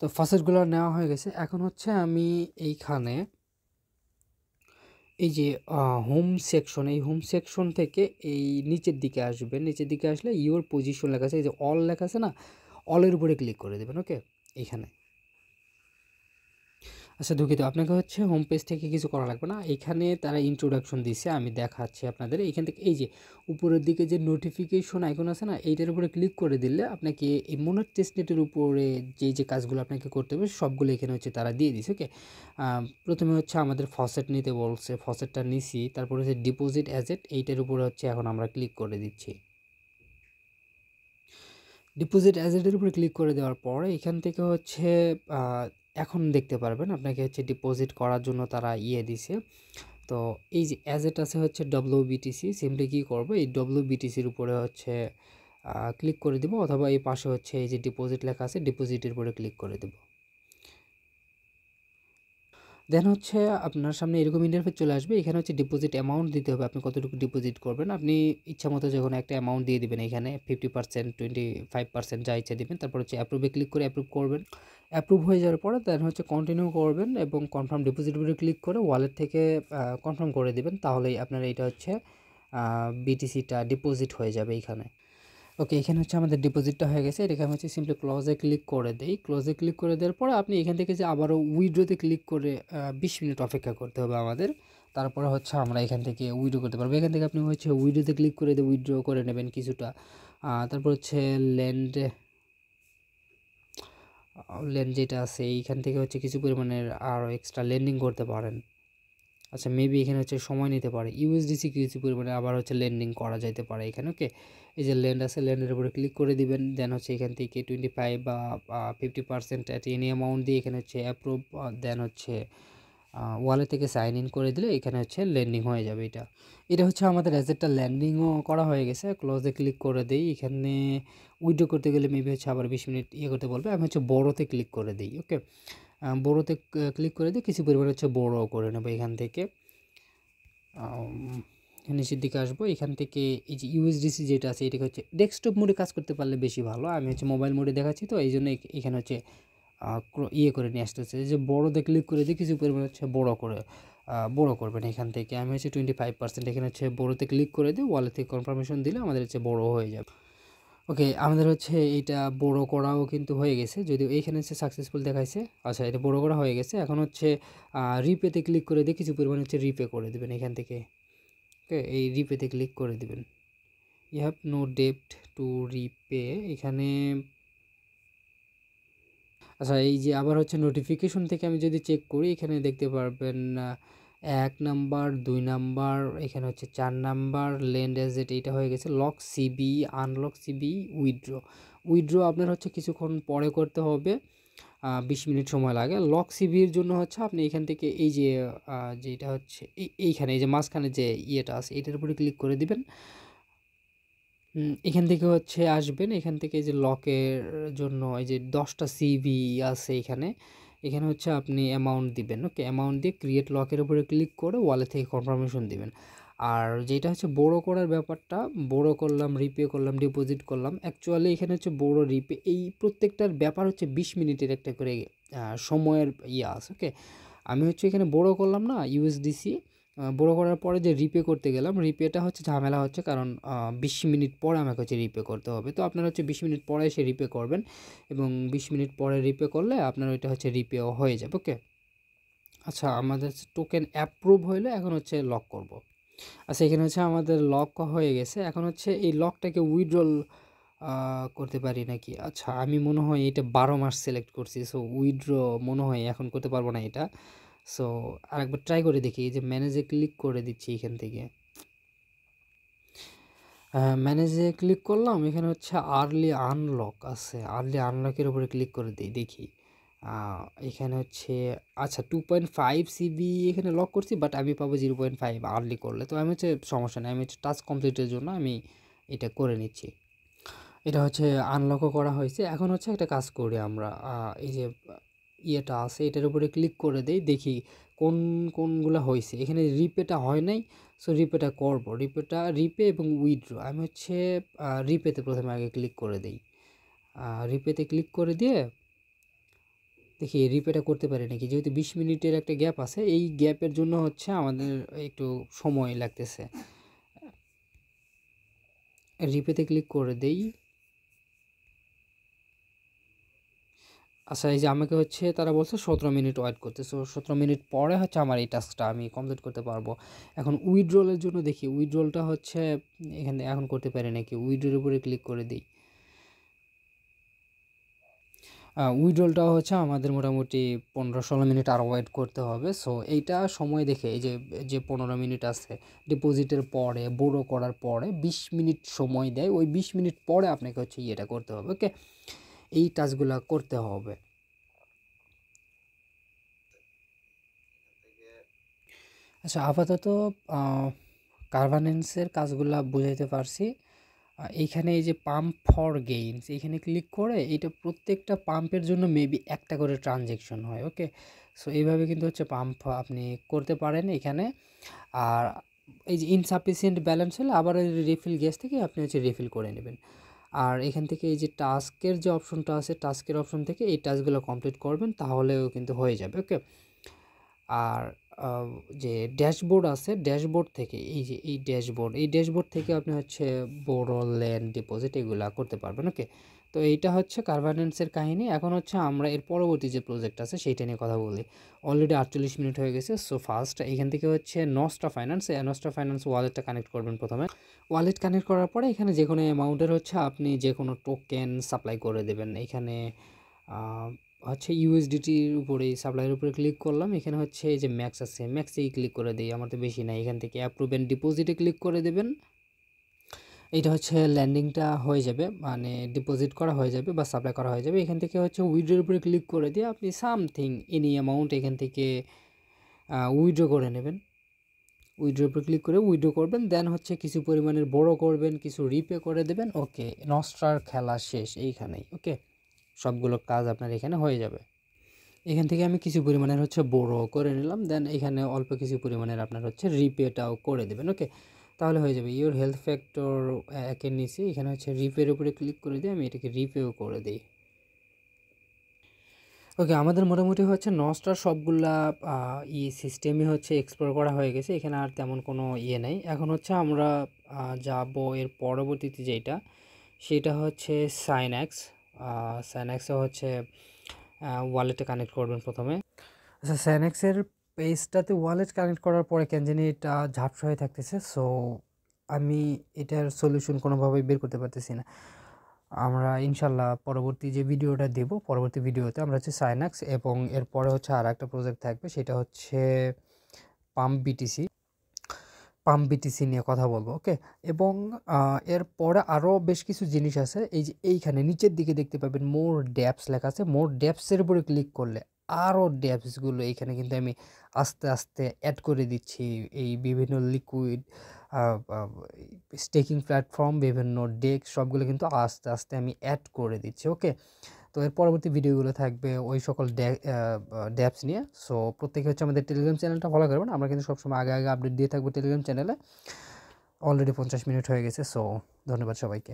তো ফসেটগুলো নেওয়া হয়ে গেছে। এখন হচ্ছে আমি এইখানে এই যে হোম সেকশন, এই হোম সেকশন থেকে এই নিচের দিকে আসবেন, নিচের দিকে আসলে ইওর পজিশন লেখা আছে, এই যে অল লেখা আছে না, অলের উপরে ক্লিক করে দেবেন। ওকে, এইখানে আচ্ছা দুঃখিত, আপনাকে হচ্ছে হোম পেজ থেকে কিছু করা লাগবে না, এখানে তারা ইন্ট্রোডাকশন দিচ্ছে, আমি দেখাচ্ছি আপনাদের। এখান থেকে এই যে উপরের দিকে যে নোটিফিকেশন আইকন আছে না, এইটার উপরে ক্লিক করে দিলে আপনাকে এই মোনার টেস্টনেটের উপরে যে কাজগুলো আপনাকে করতে হবে সবগুলো এখানে হচ্ছে তারা দিয়ে দিচ্ছে। ওকে, প্রথমে হচ্ছে আমাদের ফসেট নিতে বলছে, ফসেটটা নিছি, তারপরে হচ্ছে ডিপোজিট অ্যাজেট, এইটার উপরে হচ্ছে এখন আমরা ক্লিক করে দিচ্ছি। ডিপোজিট অ্যাজেটের উপরে ক্লিক করে দেওয়ার পর এখান থেকে হচ্ছে এখন দেখতে পারবেন আপনাকে হচ্ছে ডিপোজিট করার জন্য তারা ইয়ে দিছে। তো এই যে অ্যাজেট আছে হচ্ছে ডব্লিউবিটিসি, সিম্পলি কী করবো, এই ডব্লিউবিটিসির উপরে হচ্ছে ক্লিক করে দেবো, অথবা এই পাশে হচ্ছে এই যে ডিপোজিট লেখা আছে ডিপোজিটের উপরে ক্লিক করে দেবো। দেন হচ্ছে আপনার সামনে এরকম ইন্টারফেস চলে আসবে। এখানে হচ্ছে ডিপোজিট অ্যামাউন্ট দিতে হবে, আপনি কতটুকু ডিপোজিট করবেন। আপনি ইচ্ছা মতো যখন একটা অ্যামাউন্ট দিয়ে দিবেন, এখানে 50%, 25% যা ইচ্ছা দিবেন। তারপর হচ্ছে অ্যাপ্রুভে ক্লিক করে অ্যাপ্রুভ করবেন। অ্যাপ্রুভ হয়ে যাওয়ার পরে দেন হচ্ছে কন্টিনিউ করবেন এবং কনফার্ম ডিপোজিট উপরে ক্লিক করে ওয়ালেট থেকে কনফার্ম করে দিবেন, তাহলেই আপনার এইটা হচ্ছে বিটিসিটা ডিপোজিট হয়ে যাবে এইখানে। ওকে, এখানে হচ্ছে আমাদের ডিপোজিটটা হয়ে গেছে। এটাকে আমি হচ্ছে সিম্পলি ক্লোজে ক্লিক করে দেই। ক্লোজে ক্লিক করে দেওয়ার পরে আপনি এখান থেকে যে আবারও উইড্রোতে ক্লিক করে 20 মিনিট অপেক্ষা করতে হবে আমাদের। তারপরে হচ্ছে আমরা এখান থেকে উইড্রো করতে পারবো। এখান থেকে আপনি হচ্ছে উইড্রোতে ক্লিক করে দিয়ে উইড্রো করে নেবেন কিছুটা। তারপর হচ্ছে ল্যান্ড যেটা আছে এইখান থেকে হচ্ছে কিছু পরিমাণের আরও এক্সট্রা লেন্ডিং করতে পারেন। আচ্ছা, মেবি এখানে হচ্ছে সময় নিতে পারে, ইউএসডিসি কিছু পরিমাণে আবার হচ্ছে লেন্ডিং করা যাইতে পারে এখানে। ওকে, এই যে ল্যান্ড আছে, ল্যান্ডের উপরে ক্লিক করে দিবেন। দেন হচ্ছে এখান থেকে 25 বা 50% অ্যাট এনি অ্যামাউন্ট দিয়ে এখানে হচ্ছে অ্যাপ্রুভ, দেন হচ্ছে ওয়ালেট থেকে সাইন ইন করে দিলে এখানে হচ্ছে ল্যান্ডিং হয়ে যাবে। এটা হচ্ছে আমাদের অ্যাজেটটা ল্যান্ডিংও করা হয়ে গেছে। ক্লোজে ক্লিক করে দিই। এখানে উইথড্র করতে গেলে মেবি হচ্ছে আবার 20 মিনিট ইয়ে করতে বলবে, আমি হচ্ছে বড়োতে ক্লিক করে দিই। ওকে, বড়োতে ক্লিক করে দিয়ে কিছু পরিমাণ হচ্ছে বড়ো করে নেবো এখান থেকে। নিচের দিকে আসবো, এখান থেকে এই যে ইউএসডিসি যেটা আছে এটাকে হচ্ছে ডেস্কটপ মোডে কাজ করতে পারলে বেশি ভালো। আমি হচ্ছে মোবাইল মোডে দেখাচ্ছি, তো এই জন্য এখানে হচ্ছে করে নিয়ে আসতেছে। এই যে বড়োতে ক্লিক করে দিয়ে কিছু পরিমাণ হচ্ছে বড়ো করবেন এখান থেকে। আমি হচ্ছে 25% এখানে হচ্ছে বড়োতে ক্লিক করে দিই, ওয়ালে থেকে কনফার্মেশন দিলে আমাদের হচ্ছে বড়ো হয়ে যাবে। ওকে, আমাদের হচ্ছে এইটা বড়ো করাও কিন্তু হয়ে গেছে, যদিও এইখানে হচ্ছে সাকসেসফুল দেখাইছে। আচ্ছা, এটা বড়ো করা হয়ে গেছে। এখন হচ্ছে রিপেতে ক্লিক করে দিয়ে কিছু পরিমাণ হচ্ছে রিপে করে দেবেন এখান থেকে। ওকে, এই রিপেতে ক্লিক করে দিবেন। ইউ হ্যাভ নো ডেপ্ট টু রিপে এখানে। আচ্ছা, এই যে আবার হচ্ছে নোটিফিকেশন থেকে আমি যদি চেক করি, এখানে দেখতে পারবেন 1 নাম্বার, 2 নাম্বার, এখানে হচ্ছে 4 নাম্বার লেন্ড এজেট এইটা হয়ে গেছে। লক সিবি, আনলক সিবি, উইথড্র আপনার হচ্ছে কিছুক্ষণ পরে করতে হবে, 20 মিনিট সময় লাগে। লক সিবির জন্য হচ্ছে আপনি এখান থেকে এই যে যেটা হচ্ছে এইখানে এই যে মাঝখানে যে ইয়েটা আছে এটার উপরে ক্লিক করে দিবেন। এখান থেকে হচ্ছে আসবেন, এখান থেকে যে লকের জন্য এই যে 10টা সিভি আছে এখানে, এখানে হচ্ছে আপনি অ্যামাউন্ট দিবেন। ওকে, অ্যামাউন্ট দিয়ে ক্রিয়েট লকের উপরে ক্লিক করে ওয়ালে থেকে কনফার্মেশন দিবেন। আর যেটা হচ্ছে বড়ো করার ব্যাপারটা, বড়ো করলাম, রিপে করলাম, ডিপোজিট করলাম, অ্যাকচুয়ালি এখানে হচ্ছে বড়ো রিপে এই প্রত্যেকটার ব্যাপার হচ্ছে 20 মিনিটের একটা করে সময়ের আছে। ওকে, আমি হচ্ছে এখানে বড়ো করলাম না ইউএসডিসি, বড়ো করার পরে যে রিপে করতে গেলাম, রিপেটা হচ্ছে ঝামেলা হচ্ছে, কারণ 20 মিনিট পরে আমাকে হচ্ছে রিপে করতে হবে। তো আপনারা হচ্ছে 20 মিনিট পরে এসে রিপে করবেন, এবং 20 মিনিট পরে রিপে করলে আপনার ওইটা হচ্ছে রিপেও হয়ে যাবে। ওকে, আচ্ছা, আমাদের টোকেন অ্যাপ্রুভ হইলে এখন হচ্ছে লক করব। আচ্ছা, এখানে হচ্ছে আমাদের লক হয়ে গেছে। এখন হচ্ছে এই লকটাকে উইথড্রল করতে পারি নাকি। আচ্ছা, আমি মনে হয় এটা 12 মাস সিলেক্ট করছি, সো উইথড্র মনে হয় এখন করতে পারবো না এটা। সো আরেকবার ট্রাই করে দেখি, এই যে ম্যানেজে ক্লিক করে দিচ্ছি এখান থেকে। ম্যানেজে ক্লিক করলাম, এখানে হচ্ছে আর্লি আনলক আছে, আর্লি আনলকের উপরে ক্লিক করে দিই, দেখি এখানে হচ্ছে। আচ্ছা, 2.5 সিবি এখানে লক করছি, বাট আমি পাবো 0.5 আর্লি করলে। তো আমি হচ্ছে সমস্যা নেই, আমি হচ্ছে টাস্ক কমপ্লিটের জন্য আমি এটা করে নিচ্ছি। এটা হচ্ছে আনলকও করা হয়েছে। এখন হচ্ছে একটা কাজ করি আমরা, এই যে ইয়েটা আছে এটার উপরে ক্লিক করে দেই, দেখি কোনগুলো হয়েছে। এখানে রিপেটা হয় নাই, সো রিপেটা করব। রিপে এবং উইথড্র, আমি হচ্ছে রিপেতে প্রথমে আগে ক্লিক করে দেই। রিপেতে ক্লিক করে দিয়ে দেখি রিপেটা করতে পারি নাকি, যেহেতু 20 মিনিটের একটা গ্যাপ আছে, এই গ্যাপের জন্য হচ্ছে আমাদের একটু সময় লাগতেছে। রিপেতে ক্লিক করে দেই। আচ্ছা, এই যে আমাকে হচ্ছে তারা বলছে 17 মিনিট ওয়েট করতে, সো 17 মিনিট পরে হচ্ছে আমার এই টাস্কটা আমি কমপ্লিট করতে পারবো। এখন উইথড্রলের জন্য দেখি, উইথড্রলটা হচ্ছে এখানে এখন করতে পারি নাকি। উইথড্রোর উপরে ক্লিক করে দিই। উইথড্রলটা হচ্ছে আমাদের মোটামুটি 15-16 মিনিট আরও ওয়েট করতে হবে। সো এইটা সময় দেখে এই যে 15 মিনিট আছে, ডিপোজিটের পরে বড়ো করার পরে 20 মিনিট সময় দেয়, ওই 20 মিনিট পরে আপনাকে হচ্ছে ইয়েটা করতে হবে। ওকে, এই টাস্কগুলো করতে হবে। আচ্ছা, আপাতত কার্ভানেন্সের কাজগুলা বুঝাইতে পারছি। এইখানে এই যে পাম্প ফর গেইনস এইখানে ক্লিক করে এটা প্রত্যেকটা পাম্পের জন্য মেবি একটা করে ট্রানজ্যাকশন হয়। ওকে, সো এইভাবে কিন্তু হচ্ছে পাম্প আপনি করতে পারেন এখানে। আর এই যে ইনসাফিসিয়েন্ট ব্যালেন্স হলে আবার রিফিল গ্যাস থেকে আপনি হচ্ছে রিফিল করে নেবেন। আর এখান থেকে এই যে টাস্কের যে অপশনটা আছে, টাস্কের অপশন থেকে এই টাস্কগুলো কমপ্লিট করবেন, তাহলেও কিন্তু হয়ে যাবে। ওকে, আর যে ড্যাশবোর্ড আছে, ড্যাশবোর্ড থেকে এই ড্যাশবোর্ড থেকে আপনি হচ্ছে বড় ল্যান্ড ডিপোজিট এগুলা করতে পারবেন। ওকে, তো এইটা হচ্ছে কার্ভানেন্সের কাহিনী। এখন হচ্ছে আমরা এর পরবর্তী যে প্রজেক্ট আছে সেইটা নিয়ে কথা বলি। অলরেডি 48 মিনিট হয়ে গেছে। সো ফার্স্ট এখান থেকে হচ্ছে নস্টা ফাইন্যান্স ওয়ালেটটা কানেক্ট করবেন প্রথমে। ওয়ালেট কানেক্ট করার পরে এখানে যে কোনো অ্যামাউন্টের হচ্ছে আপনি যে কোনো টোকেন সাপ্লাই করে দেবেন। এখানে হচ্ছে ইউএসডিটির উপরে সাপ্লাইয়ের উপরে ক্লিক করলাম, এখানে হচ্ছে এই যে ম্যাক্স আছে, ম্যাক্সেই ক্লিক করে দিই, আমার তো বেশি নাই। এখান থেকে অ্যাপ্রুভ অ্যান্ড ডিপোজিটে ক্লিক করে দেবেন। এটা হচ্ছে ল্যান্ডিংটা হয়ে যাবে, মানে ডিপোজিট করা হয়ে যাবে বা সাপ্লাই করা হয়ে যাবে। এখান থেকে হচ্ছে উইথড্রোর উপরে ক্লিক করে দিয়ে আপনি সামথিং এনি অ্যামাউন্ট এখান থেকে উইথড্র করে নেবেন। উইথড্রোর উপরে ক্লিক করে উইথড্র করবেন, দেন হচ্ছে কিছু পরিমাণের বড় করবেন, কিছু রিপে করে দেবেন। ওকে, নস্টার খেলা শেষ এইখানেই। ওকে, সবগুলো কাজ আপনার এখানে হয়ে যাবে। এখান থেকে আমি কিছু পরিমাণের হচ্ছে বড় করে নিলাম, দেন এখানে অল্প কিছু পরিমাণের আপনার হচ্ছে রিপেটাও করে দেবেন। ওকে, তাহলে হয়ে যাবে। ইওর হেলথ ফ্যাক্টর একের নিচে এখানে হচ্ছে রিপের উপরে ক্লিক করে দিয়ে আমি এটাকে রিপেও করে দিই। ওকে, আমাদের মোটামুটি হচ্ছে নস্টার সবগুলা সিস্টেমই হচ্ছে এক্সপ্লোর করা হয়ে গেছে, এখানে আর তেমন কোনো ইয়ে নেই। এখন হচ্ছে আমরা যাব এর পরবর্তীতে যেটা, সেটা হচ্ছে সাইন্যাক্স। সাইন্যাক্সে হচ্ছে ওয়ালেটে কানেক্ট করবেন প্রথমে। আচ্ছা, সাইন্যাক্সের পেজটাতে ওয়ালেট কানেক্ট করার পরে কেন জানি এটা ঝাপসা হয়ে থাকতেছে। সো আমি এটার সলিউশন কোনোভাবেই বের করতে পারতেছি না। আমরা ইনশাল্লাহ পরবর্তী যে ভিডিওটা দেব, পরবর্তী ভিডিওতে আমরা হচ্ছে সাইন্যাক্স এবং এরপরে হচ্ছে আর একটা প্রজেক্ট থাকবে, সেটা হচ্ছে পাম্প বিটিসি নিয়ে কথা বলবো। ওকে, এবং এরপরে আরও বেশ কিছু জিনিস আছে। এই যে এইখানে নিচের দিকে দেখতে পাবেন মোর ড্যাপস লেখা আছে, মোর ড্যাপসের উপরে ক্লিক করলে আরও ড্যাপসগুলো এইখানে কিন্তু আমি আস্তে আস্তে অ্যাড করে দিচ্ছি। এই বিভিন্ন লিকুইড স্টেকিং প্ল্যাটফর্ম, বিভিন্ন ডেস্ক, সবগুলো কিন্তু আস্তে আস্তে আমি অ্যাড করে দিচ্ছি। ওকে, তো এর পরবর্তী ভিডিওগুলো থাকবে ওই সকল ড্যাপস নিয়ে। সো প্রত্যেকে হচ্ছে আমাদের টেলিগ্রাম চ্যানেলটা ফলো করবেন, আমরা কিন্তু সবসময় আগে আগে আপডেট দিয়ে থাকবো টেলিগ্রাম চ্যানেলে। অলরেডি 50 মিনিট হয়ে গেছে। সো ধন্যবাদ সবাইকে।